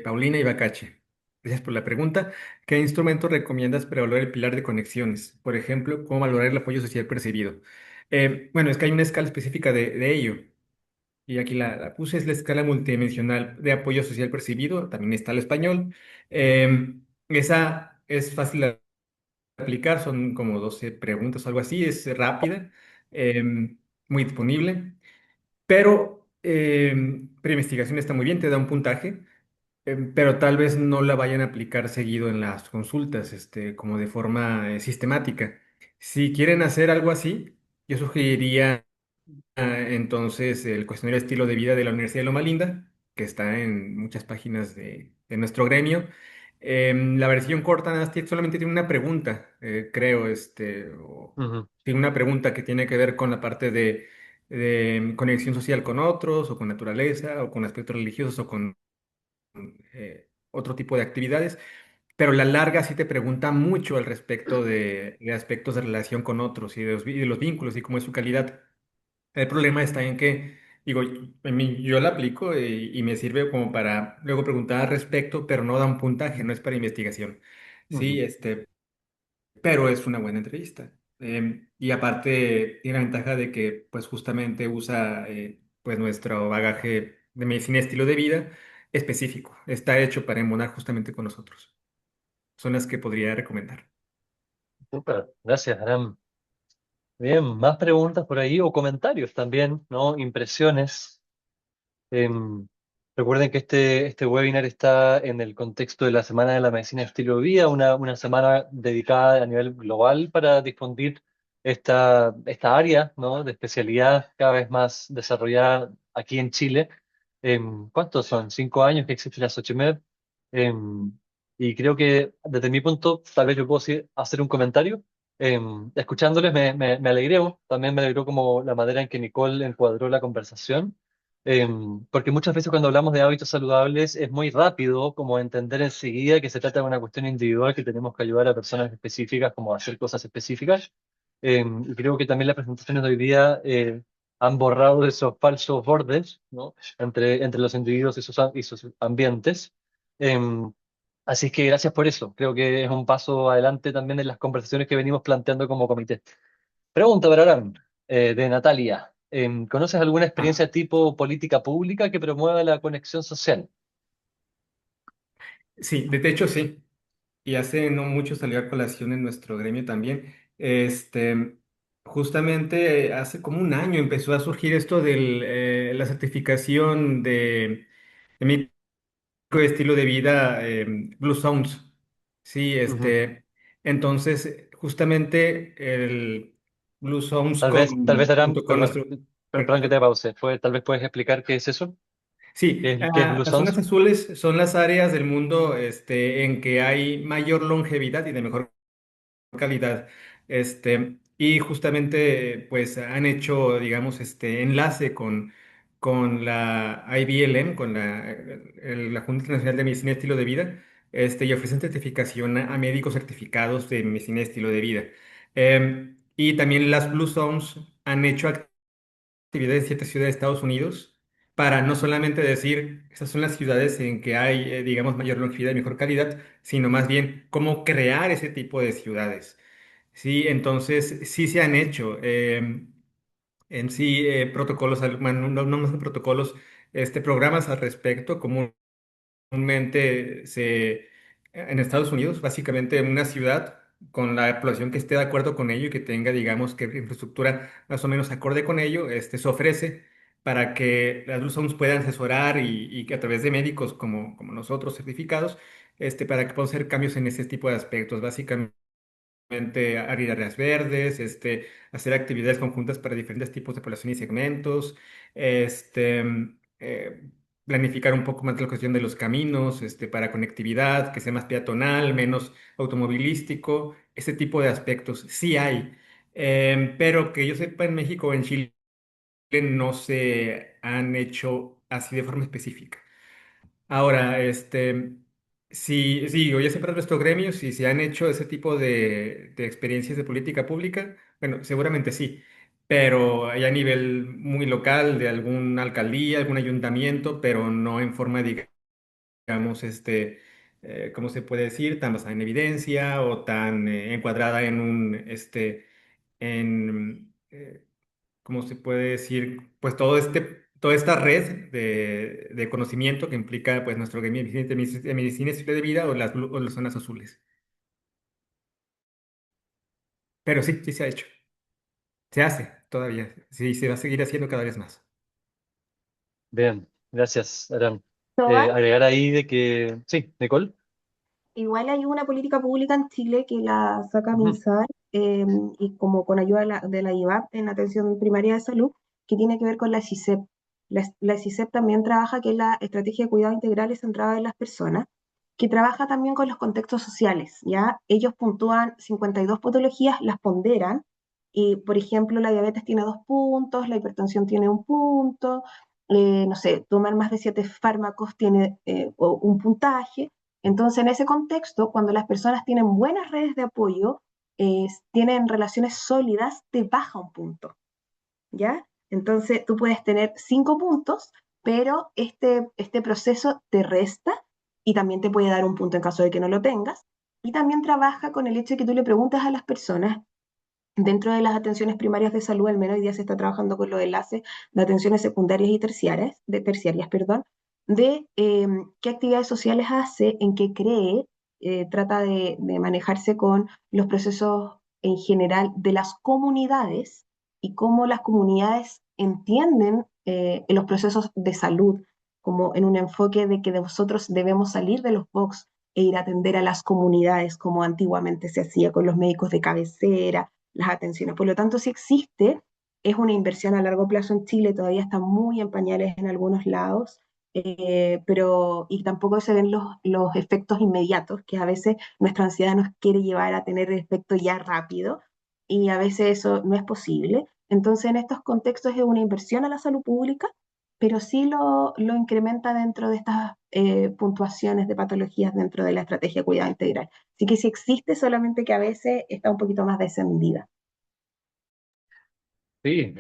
Paulina Ibacache. Gracias por la pregunta. ¿Qué instrumento recomiendas para evaluar el pilar de conexiones? Por ejemplo, ¿cómo valorar el apoyo social percibido? Bueno, es que hay una escala específica de ello. Y aquí la puse, es la escala multidimensional de apoyo social percibido. También está el español. Esa es fácil de aplicar, son como 12 preguntas o algo así. Es rápida, muy disponible. Pero preinvestigación está muy bien, te da un puntaje, pero tal vez no la vayan a aplicar seguido en las consultas, como de forma sistemática. Si quieren hacer algo así, yo sugeriría entonces el cuestionario de estilo de vida de la Universidad de Loma Linda, que está en muchas páginas de nuestro gremio. La versión corta nada más solamente tiene una pregunta, creo, Ujú, tiene una pregunta que tiene que ver con la parte de conexión social con otros, o con naturaleza, o con aspectos religiosos, o con otro tipo de actividades, pero la larga sí te pregunta mucho al respecto de aspectos de relación con otros y de los vínculos y cómo es su calidad. El problema está en que, digo, yo la aplico y me sirve como para luego preguntar al respecto, pero no da un puntaje, no es para investigación. Sí, ujú. pero es una buena entrevista. Y aparte tiene la ventaja de que, pues, justamente usa, pues, nuestro bagaje de medicina y estilo de vida específico. Está hecho para embonar justamente con nosotros. Son las que podría recomendar. Súper, gracias, Aram. Bien, más preguntas por ahí o comentarios también, ¿no? Impresiones. Em, Recuerden que este webinar está en el contexto de la Semana de la Medicina de Estilo de Vida, una semana dedicada a nivel global para difundir esta área, ¿no? De especialidad cada vez más desarrollada aquí en Chile. ¿Cuántos son? 5 años que existe la Sochimed. Em, y creo que desde mi punto, tal vez yo puedo hacer un comentario. Escuchándoles me alegré, también me alegró como la manera en que Nicole encuadró la conversación. Porque muchas veces cuando hablamos de hábitos saludables es muy rápido como entender enseguida que se trata de una cuestión individual que tenemos que ayudar a personas específicas como a hacer cosas específicas. Y creo que también las presentaciones de hoy día han borrado esos falsos bordes, ¿no? entre los individuos y sus ambientes. Em, Así que gracias por eso. Creo que es un paso adelante también en las conversaciones que venimos planteando como comité. Pregunta para Aram, de Natalia. ¿Conoces alguna Ah, experiencia tipo política pública que promueva la conexión social? sí, de hecho sí. Y hace no mucho salió a colación en nuestro gremio también. Justamente hace como un año empezó a surgir esto de la certificación de mi estilo de vida, Blue Zones. Sí, Ujú. entonces justamente el Blue Zones Tal vez Aram, junto con perdón, nuestro... perdón que te pause. Tal vez puedes explicar qué es eso, Sí, qué es Blue las zonas Zones. azules son las áreas del mundo en que hay mayor longevidad y de mejor calidad. Y justamente, pues, han hecho, digamos, este enlace con la IBLM, con la Junta Internacional de Medicina y Estilo de Vida, y ofrecen certificación a médicos certificados de medicina y estilo de vida. Y también las Blue Zones han hecho actividades en ciertas ciudades de Estados Unidos para no solamente decir, estas son las ciudades en que hay, digamos, mayor longevidad y mejor calidad, sino más bien cómo crear ese tipo de ciudades. Sí, entonces sí se han hecho en sí protocolos, bueno, no más que protocolos, programas al respecto, comúnmente en Estados Unidos, básicamente en una ciudad con la población que esté de acuerdo con ello y que tenga, digamos, que infraestructura más o menos acorde con ello, se ofrece para que las Blue Zones puedan asesorar y que a través de médicos como nosotros certificados, para que puedan hacer cambios en ese tipo de aspectos. Básicamente abrir áreas verdes, hacer actividades conjuntas para diferentes tipos de población y segmentos, este, eh, planificar un poco más la cuestión de los caminos, para conectividad, que sea más peatonal, menos automovilístico, ese tipo de aspectos sí hay. Pero que yo sepa en México o en Chile no se han hecho así de forma específica. Ahora, Sí, sí, hoy siempre nuestro gremio, si se han hecho ese tipo de experiencias de política pública, bueno, seguramente sí, pero hay a nivel muy local de alguna alcaldía, algún ayuntamiento, pero no en forma, digamos, ¿cómo se puede decir? Tan basada en evidencia o tan encuadrada en ¿cómo se puede decir? Pues toda esta red de conocimiento que implica pues nuestro gremio de medicina y estilo de vida o las zonas azules. Pero sí, sí se ha hecho. Se hace todavía. Sí, se va a seguir haciendo cada vez más. Bien, gracias, Aram. Cristóbal, Agregar ahí de que, sí, Nicole. igual hay una política pública en Chile que la saca Ujú. MinSal y como con ayuda de la IVAP en atención primaria de salud, que tiene que ver con la SISEP. La SISEP también trabaja, que es la Estrategia de Cuidado Integral centrada en las personas, que trabaja también con los contextos sociales, ¿ya? Ellos puntúan 52 patologías, las ponderan, y por ejemplo la diabetes tiene 2 puntos, la hipertensión tiene 1 punto, no sé, tomar más de 7 fármacos tiene un puntaje. Entonces, en ese contexto, cuando las personas tienen buenas redes de apoyo, tienen relaciones sólidas, te baja 1 punto, ¿ya? Entonces, tú puedes tener 5 puntos, pero este proceso te resta y también te puede dar 1 punto en caso de que no lo tengas. Y también trabaja con el hecho de que tú le preguntas a las personas dentro de las atenciones primarias de salud, al menos hoy día se está trabajando con los enlaces de atenciones secundarias y terciarias, perdón, de qué actividades sociales hace, en qué cree, trata de manejarse con los procesos en general de las comunidades y cómo las comunidades entienden los procesos de salud, como en un enfoque de que nosotros debemos salir de los box e ir a atender a las comunidades como antiguamente se hacía con los médicos de cabecera, las atenciones. Por lo tanto, si existe, es una inversión a largo plazo en Chile, todavía está muy en pañales en algunos lados, y tampoco se ven los efectos inmediatos, que a veces nuestra ansiedad nos quiere llevar a tener efecto ya rápido, y a veces eso no es posible. Entonces, en estos contextos es una inversión a la salud pública, pero sí lo incrementa dentro de estas puntuaciones de patologías dentro de la estrategia de cuidado integral. Así que sí existe, solamente que a veces está un poquito más descendida. Sí,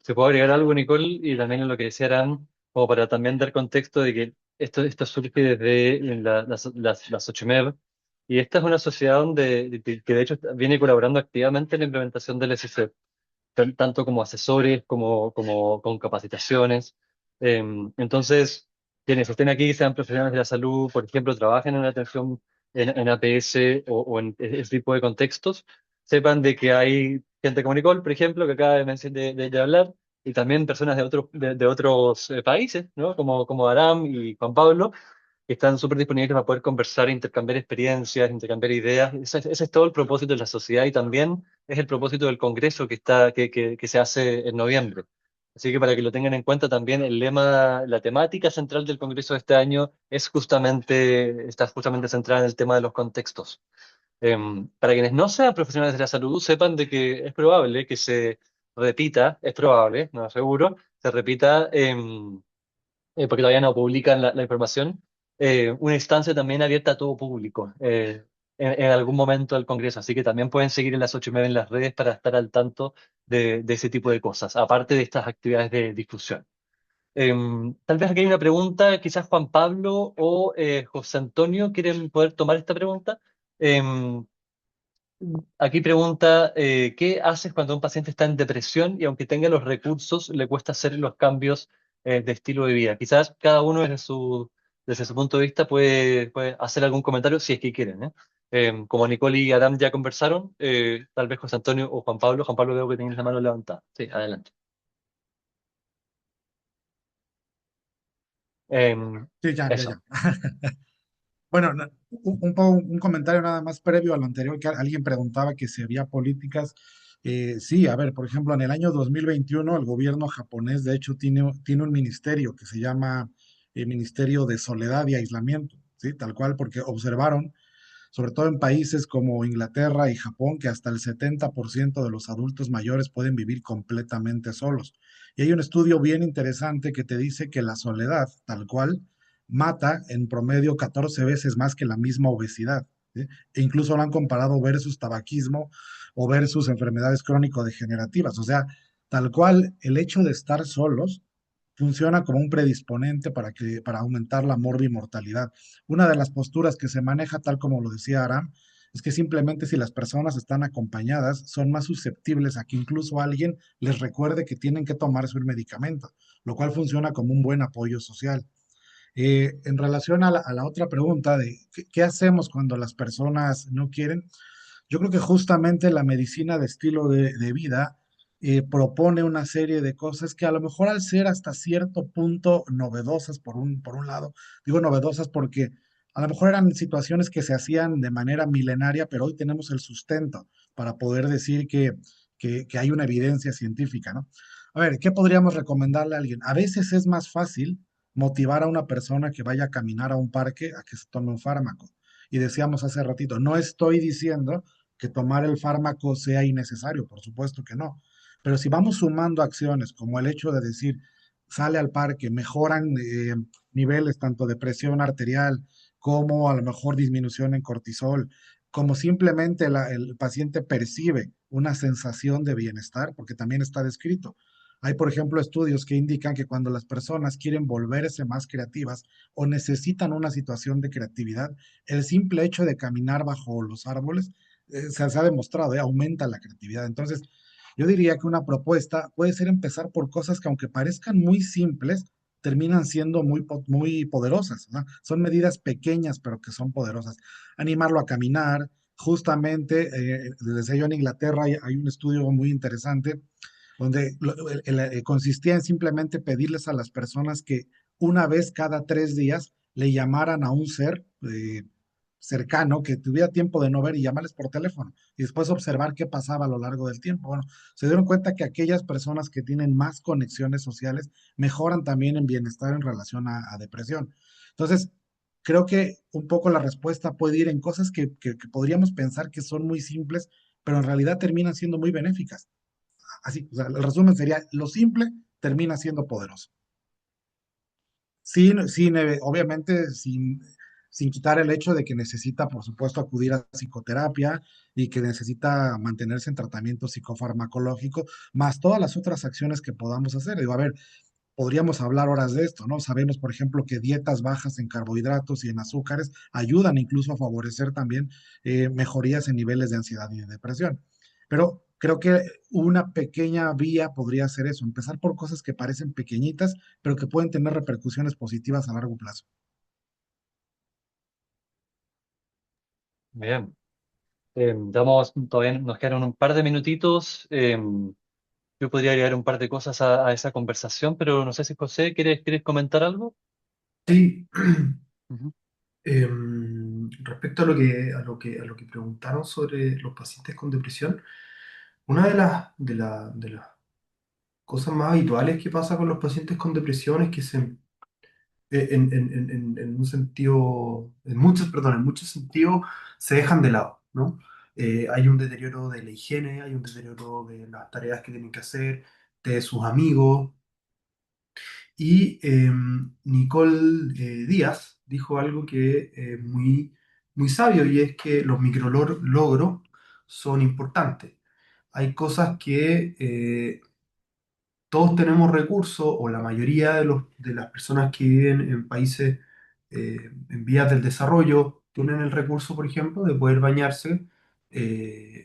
se puede agregar algo, Nicole, y también en lo que decía Aram, como para también dar contexto de que esto surge desde las Sochimev, y esta es una sociedad que de hecho viene colaborando activamente en la implementación del SICEP, tanto como asesores como con capacitaciones. Entonces, quienes estén aquí, sean profesionales de la salud, por ejemplo, trabajen en atención en APS o en ese tipo de contextos, sepan de que hay gente como Nicole, por ejemplo, que acaba de hablar, y también personas de otros países, ¿no? Como Aram y Juan Pablo, que están súper disponibles para poder conversar, intercambiar experiencias, intercambiar ideas. Ese es todo el propósito de la sociedad y también es el propósito del Congreso que se hace en noviembre. Así que para que lo tengan en cuenta también, el lema, la temática central del Congreso de este año está justamente centrada en el tema de los contextos. Para quienes no sean profesionales de la salud, sepan de que es probable que se repita, es probable, no seguro, se repita porque todavía no publican la información, una instancia también abierta a todo público en algún momento del Congreso. Así que también pueden seguir en las 8:30 en las redes para estar al tanto de ese tipo de cosas, aparte de estas actividades de difusión. Tal vez aquí hay una pregunta, quizás Juan Pablo o José Antonio quieren poder tomar esta pregunta. Em, Aquí pregunta, ¿qué haces cuando un paciente está en depresión y aunque tenga los recursos, le cuesta hacer los cambios de estilo de vida? Quizás cada uno desde su punto de vista puede hacer algún comentario si es que quieren, ¿eh? Como Nicole y Adam ya conversaron, tal vez José Antonio o Juan Pablo. Juan Pablo, veo que tienes la mano levantada. Sí, adelante. Sí, ya, ya, ya. Eso. Bueno, un comentario nada más previo al anterior, que alguien preguntaba que si había políticas. Sí, a ver, por ejemplo, en el año 2021 el gobierno japonés de hecho tiene un ministerio que se llama Ministerio de Soledad y Aislamiento, ¿sí? Tal cual, porque observaron, sobre todo en países como Inglaterra y Japón, que hasta el 70% de los adultos mayores pueden vivir completamente solos. Y hay un estudio bien interesante que te dice que la soledad, tal cual, mata en promedio 14 veces más que la misma obesidad. ¿Sí? E incluso lo han comparado versus tabaquismo o versus enfermedades crónico-degenerativas. O sea, tal cual el hecho de estar solos funciona como un predisponente para aumentar la morbimortalidad. Una de las posturas que se maneja, tal como lo decía Aram, es que simplemente si las personas están acompañadas, son más susceptibles a que incluso alguien les recuerde que tienen que tomar su medicamento, lo cual funciona como un buen apoyo social. En relación a la otra pregunta de ¿qué hacemos cuando las personas no quieren? Yo creo que justamente la medicina de estilo de vida propone una serie de cosas que a lo mejor al ser hasta cierto punto novedosas por un lado, digo novedosas porque a lo mejor eran situaciones que se hacían de manera milenaria, pero hoy tenemos el sustento para poder decir que hay una evidencia científica, ¿no? A ver, ¿qué podríamos recomendarle a alguien? A veces es más fácil motivar a una persona que vaya a caminar a un parque a que se tome un fármaco. Y decíamos hace ratito, no estoy diciendo que tomar el fármaco sea innecesario, por supuesto que no. Pero si vamos sumando acciones como el hecho de decir, sale al parque, mejoran niveles tanto de presión arterial como a lo mejor disminución en cortisol, como simplemente el paciente percibe una sensación de bienestar, porque también está descrito. Hay, por ejemplo, estudios que indican que cuando las personas quieren volverse más creativas o necesitan una situación de creatividad, el simple hecho de caminar bajo los árboles se ha demostrado, aumenta la creatividad. Entonces, yo diría que una propuesta puede ser empezar por cosas que aunque parezcan muy simples, terminan siendo muy poderosas, ¿no? Son medidas pequeñas, pero que son poderosas. Animarlo a caminar, justamente, desde yo en Inglaterra hay un estudio muy interesante donde consistía en simplemente pedirles a las personas que una vez cada 3 días le llamaran a un ser cercano que tuviera tiempo de no ver y llamarles por teléfono y después observar qué pasaba a lo largo del tiempo. Bueno, se dieron cuenta que aquellas personas que tienen más conexiones sociales mejoran también en bienestar en relación a depresión. Entonces, creo que un poco la respuesta puede ir en cosas que podríamos pensar que son muy simples, pero en realidad terminan siendo muy benéficas. Así, o sea, el resumen sería, lo simple termina siendo poderoso. Obviamente, sin quitar el hecho de que necesita, por supuesto, acudir a psicoterapia y que necesita mantenerse en tratamiento psicofarmacológico, más todas las otras acciones que podamos hacer. Digo, a ver, podríamos hablar horas de esto, ¿no? Sabemos, por ejemplo, que dietas bajas en carbohidratos y en azúcares ayudan incluso a favorecer también mejorías en niveles de ansiedad y de depresión. Pero creo que una pequeña vía podría ser eso, empezar por cosas que parecen pequeñitas, pero que pueden tener repercusiones positivas a largo plazo. Bien. Todavía nos quedaron un par de minutitos. Yo podría agregar un par de cosas a esa conversación, pero no sé si José, ¿quieres comentar algo? Sí, Ujú. respecto a lo que preguntaron sobre los pacientes con depresión, una de las cosas más habituales que pasa con los pacientes con depresión es que en un sentido, en muchos sentidos se dejan de lado, ¿no? Hay un deterioro de la higiene, hay un deterioro de las tareas que tienen que hacer, de sus amigos. Y Nicole Díaz dijo algo que es muy sabio y es que los micrologros son importantes. Hay cosas que todos tenemos recursos, o la mayoría de las personas que viven en países en vías del desarrollo tienen el recurso, por ejemplo, de poder bañarse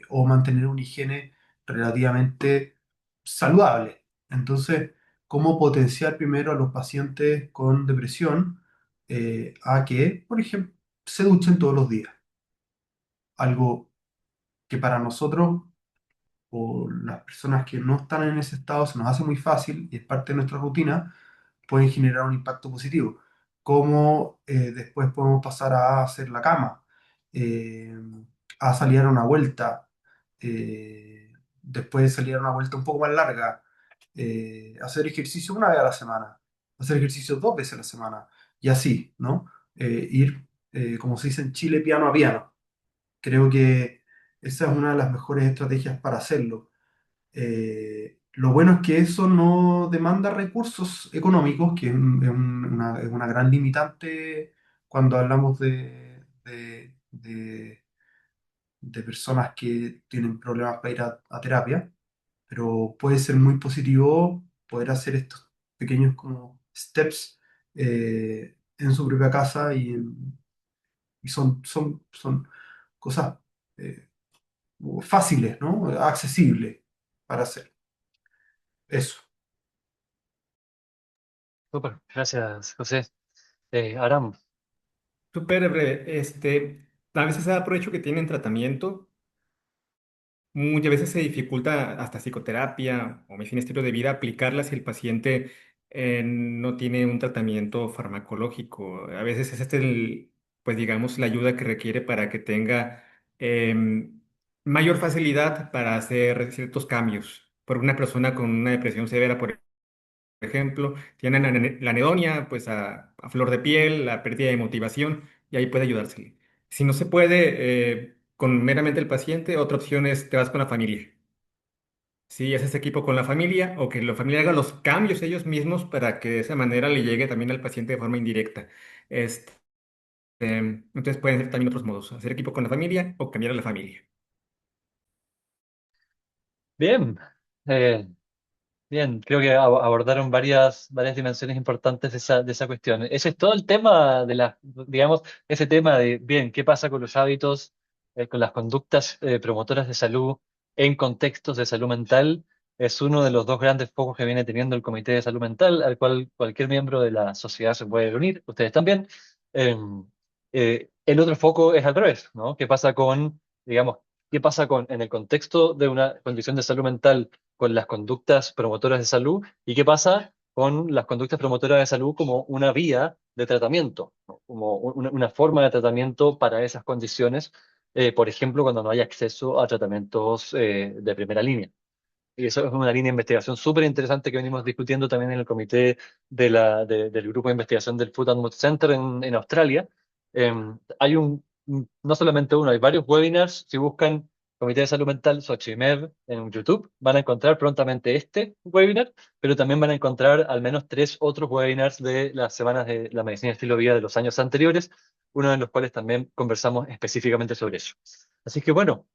o mantener una higiene relativamente saludable. Entonces, ¿cómo potenciar primero a los pacientes con depresión a que, por ejemplo, se duchen todos los días? Algo que para nosotros o las personas que no están en ese estado se nos hace muy fácil y es parte de nuestra rutina, pueden generar un impacto positivo. Cómo después podemos pasar a hacer la cama, eh, a salir a una vuelta, después salir a una vuelta un poco más larga, hacer ejercicio una vez a la semana, hacer ejercicio 2 veces a la semana, y así, ¿no? Ir, como se dice en Chile, piano a piano. Creo que esa es una de las mejores estrategias para hacerlo. Lo bueno es que eso no demanda recursos económicos, que es una gran limitante cuando hablamos de personas que tienen problemas para ir a terapia, pero puede ser muy positivo poder hacer estos pequeños como steps en su propia casa y son cosas eh, fáciles, ¿no? Accesibles para hacer eso. Súper, gracias, José. Aram, Súper breve. A veces se da por hecho que tienen tratamiento. Muchas veces se dificulta hasta psicoterapia o medicina estilo de vida aplicarla si el paciente no tiene un tratamiento farmacológico. A veces es pues digamos, la ayuda que requiere para que tenga mayor facilidad para hacer ciertos cambios. Por una persona con una depresión severa, por ejemplo, tiene la anedonia, pues a flor de piel, la pérdida de motivación, y ahí puede ayudársele. Si no se puede con meramente el paciente, otra opción es te vas con la familia. Si haces equipo con la familia o que la familia haga los cambios ellos mismos para que de esa manera le llegue también al paciente de forma indirecta. Este, entonces pueden ser también otros modos, hacer equipo con la familia o cambiar a la familia. bien. Eh, Bien, creo que abordaron varias dimensiones importantes de esa cuestión. Ese es todo el tema digamos, ese tema de, bien, ¿qué pasa con los hábitos, con las conductas promotoras de salud en contextos de salud mental? Es uno de los dos grandes focos que viene teniendo el Comité de Salud Mental, al cual cualquier miembro de la sociedad se puede unir, ustedes también. Eh, el otro foco es al revés, ¿no? ¿Qué pasa digamos, qué pasa en el contexto de una condición de salud mental, con las conductas promotoras de salud, y qué pasa con las conductas promotoras de salud como una vía de tratamiento, ¿no? Como una forma de tratamiento para esas condiciones, por ejemplo, cuando no hay acceso a tratamientos de primera línea. Y eso es una línea de investigación súper interesante que venimos discutiendo también en el comité del grupo de investigación del Food and Mood Center en Australia. Hay no solamente uno, hay varios webinars. Si buscan Comité de Salud Mental Xochimed en YouTube, van a encontrar prontamente este webinar, pero también van a encontrar al menos 3 otros webinars de las semanas de la medicina de estilo de vida de los años anteriores, uno de los cuales también conversamos específicamente sobre eso. Así que bueno.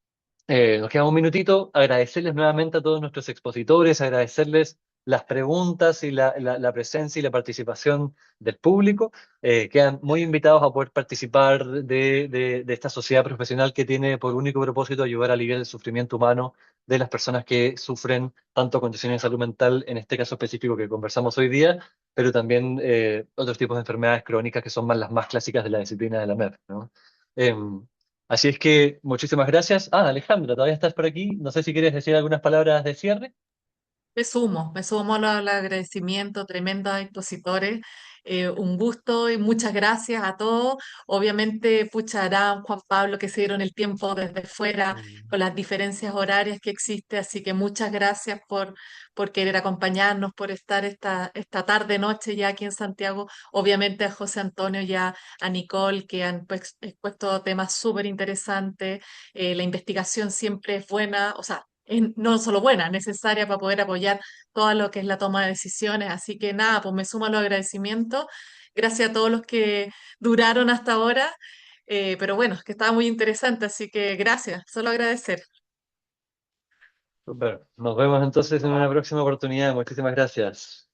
Nos queda un minutito. Agradecerles nuevamente a todos nuestros expositores, agradecerles las preguntas y la presencia y la participación del público. Quedan muy invitados a poder participar de esta sociedad profesional que tiene por único propósito ayudar a aliviar el sufrimiento humano de las personas que sufren tanto condiciones de salud mental, en este caso específico que conversamos hoy día, pero también otros tipos de enfermedades crónicas que son las más clásicas de la disciplina de la MEP, ¿no? Em, Así es que muchísimas gracias. Alejandra, todavía estás por aquí. No sé si quieres decir algunas palabras de cierre. Me sumo al agradecimiento, tremendos expositores. Un gusto y muchas gracias a todos. Obviamente, pucha, Aram, Juan Pablo, que se dieron el tiempo desde fuera Mm. con las diferencias horarias que existen. Así que muchas gracias por querer acompañarnos, por estar esta tarde, noche ya aquí en Santiago. Obviamente a José Antonio y a Nicole, que han expuesto temas súper interesantes. La investigación siempre es buena, o sea, no solo buena, necesaria para poder apoyar todo lo que es la toma de decisiones. Así que nada, pues me sumo a los agradecimientos. Gracias a todos los que duraron hasta ahora. Pero bueno, es que estaba muy interesante, así que gracias, solo agradecer. Súper. Nos vemos entonces en una próxima oportunidad. Muchísimas gracias.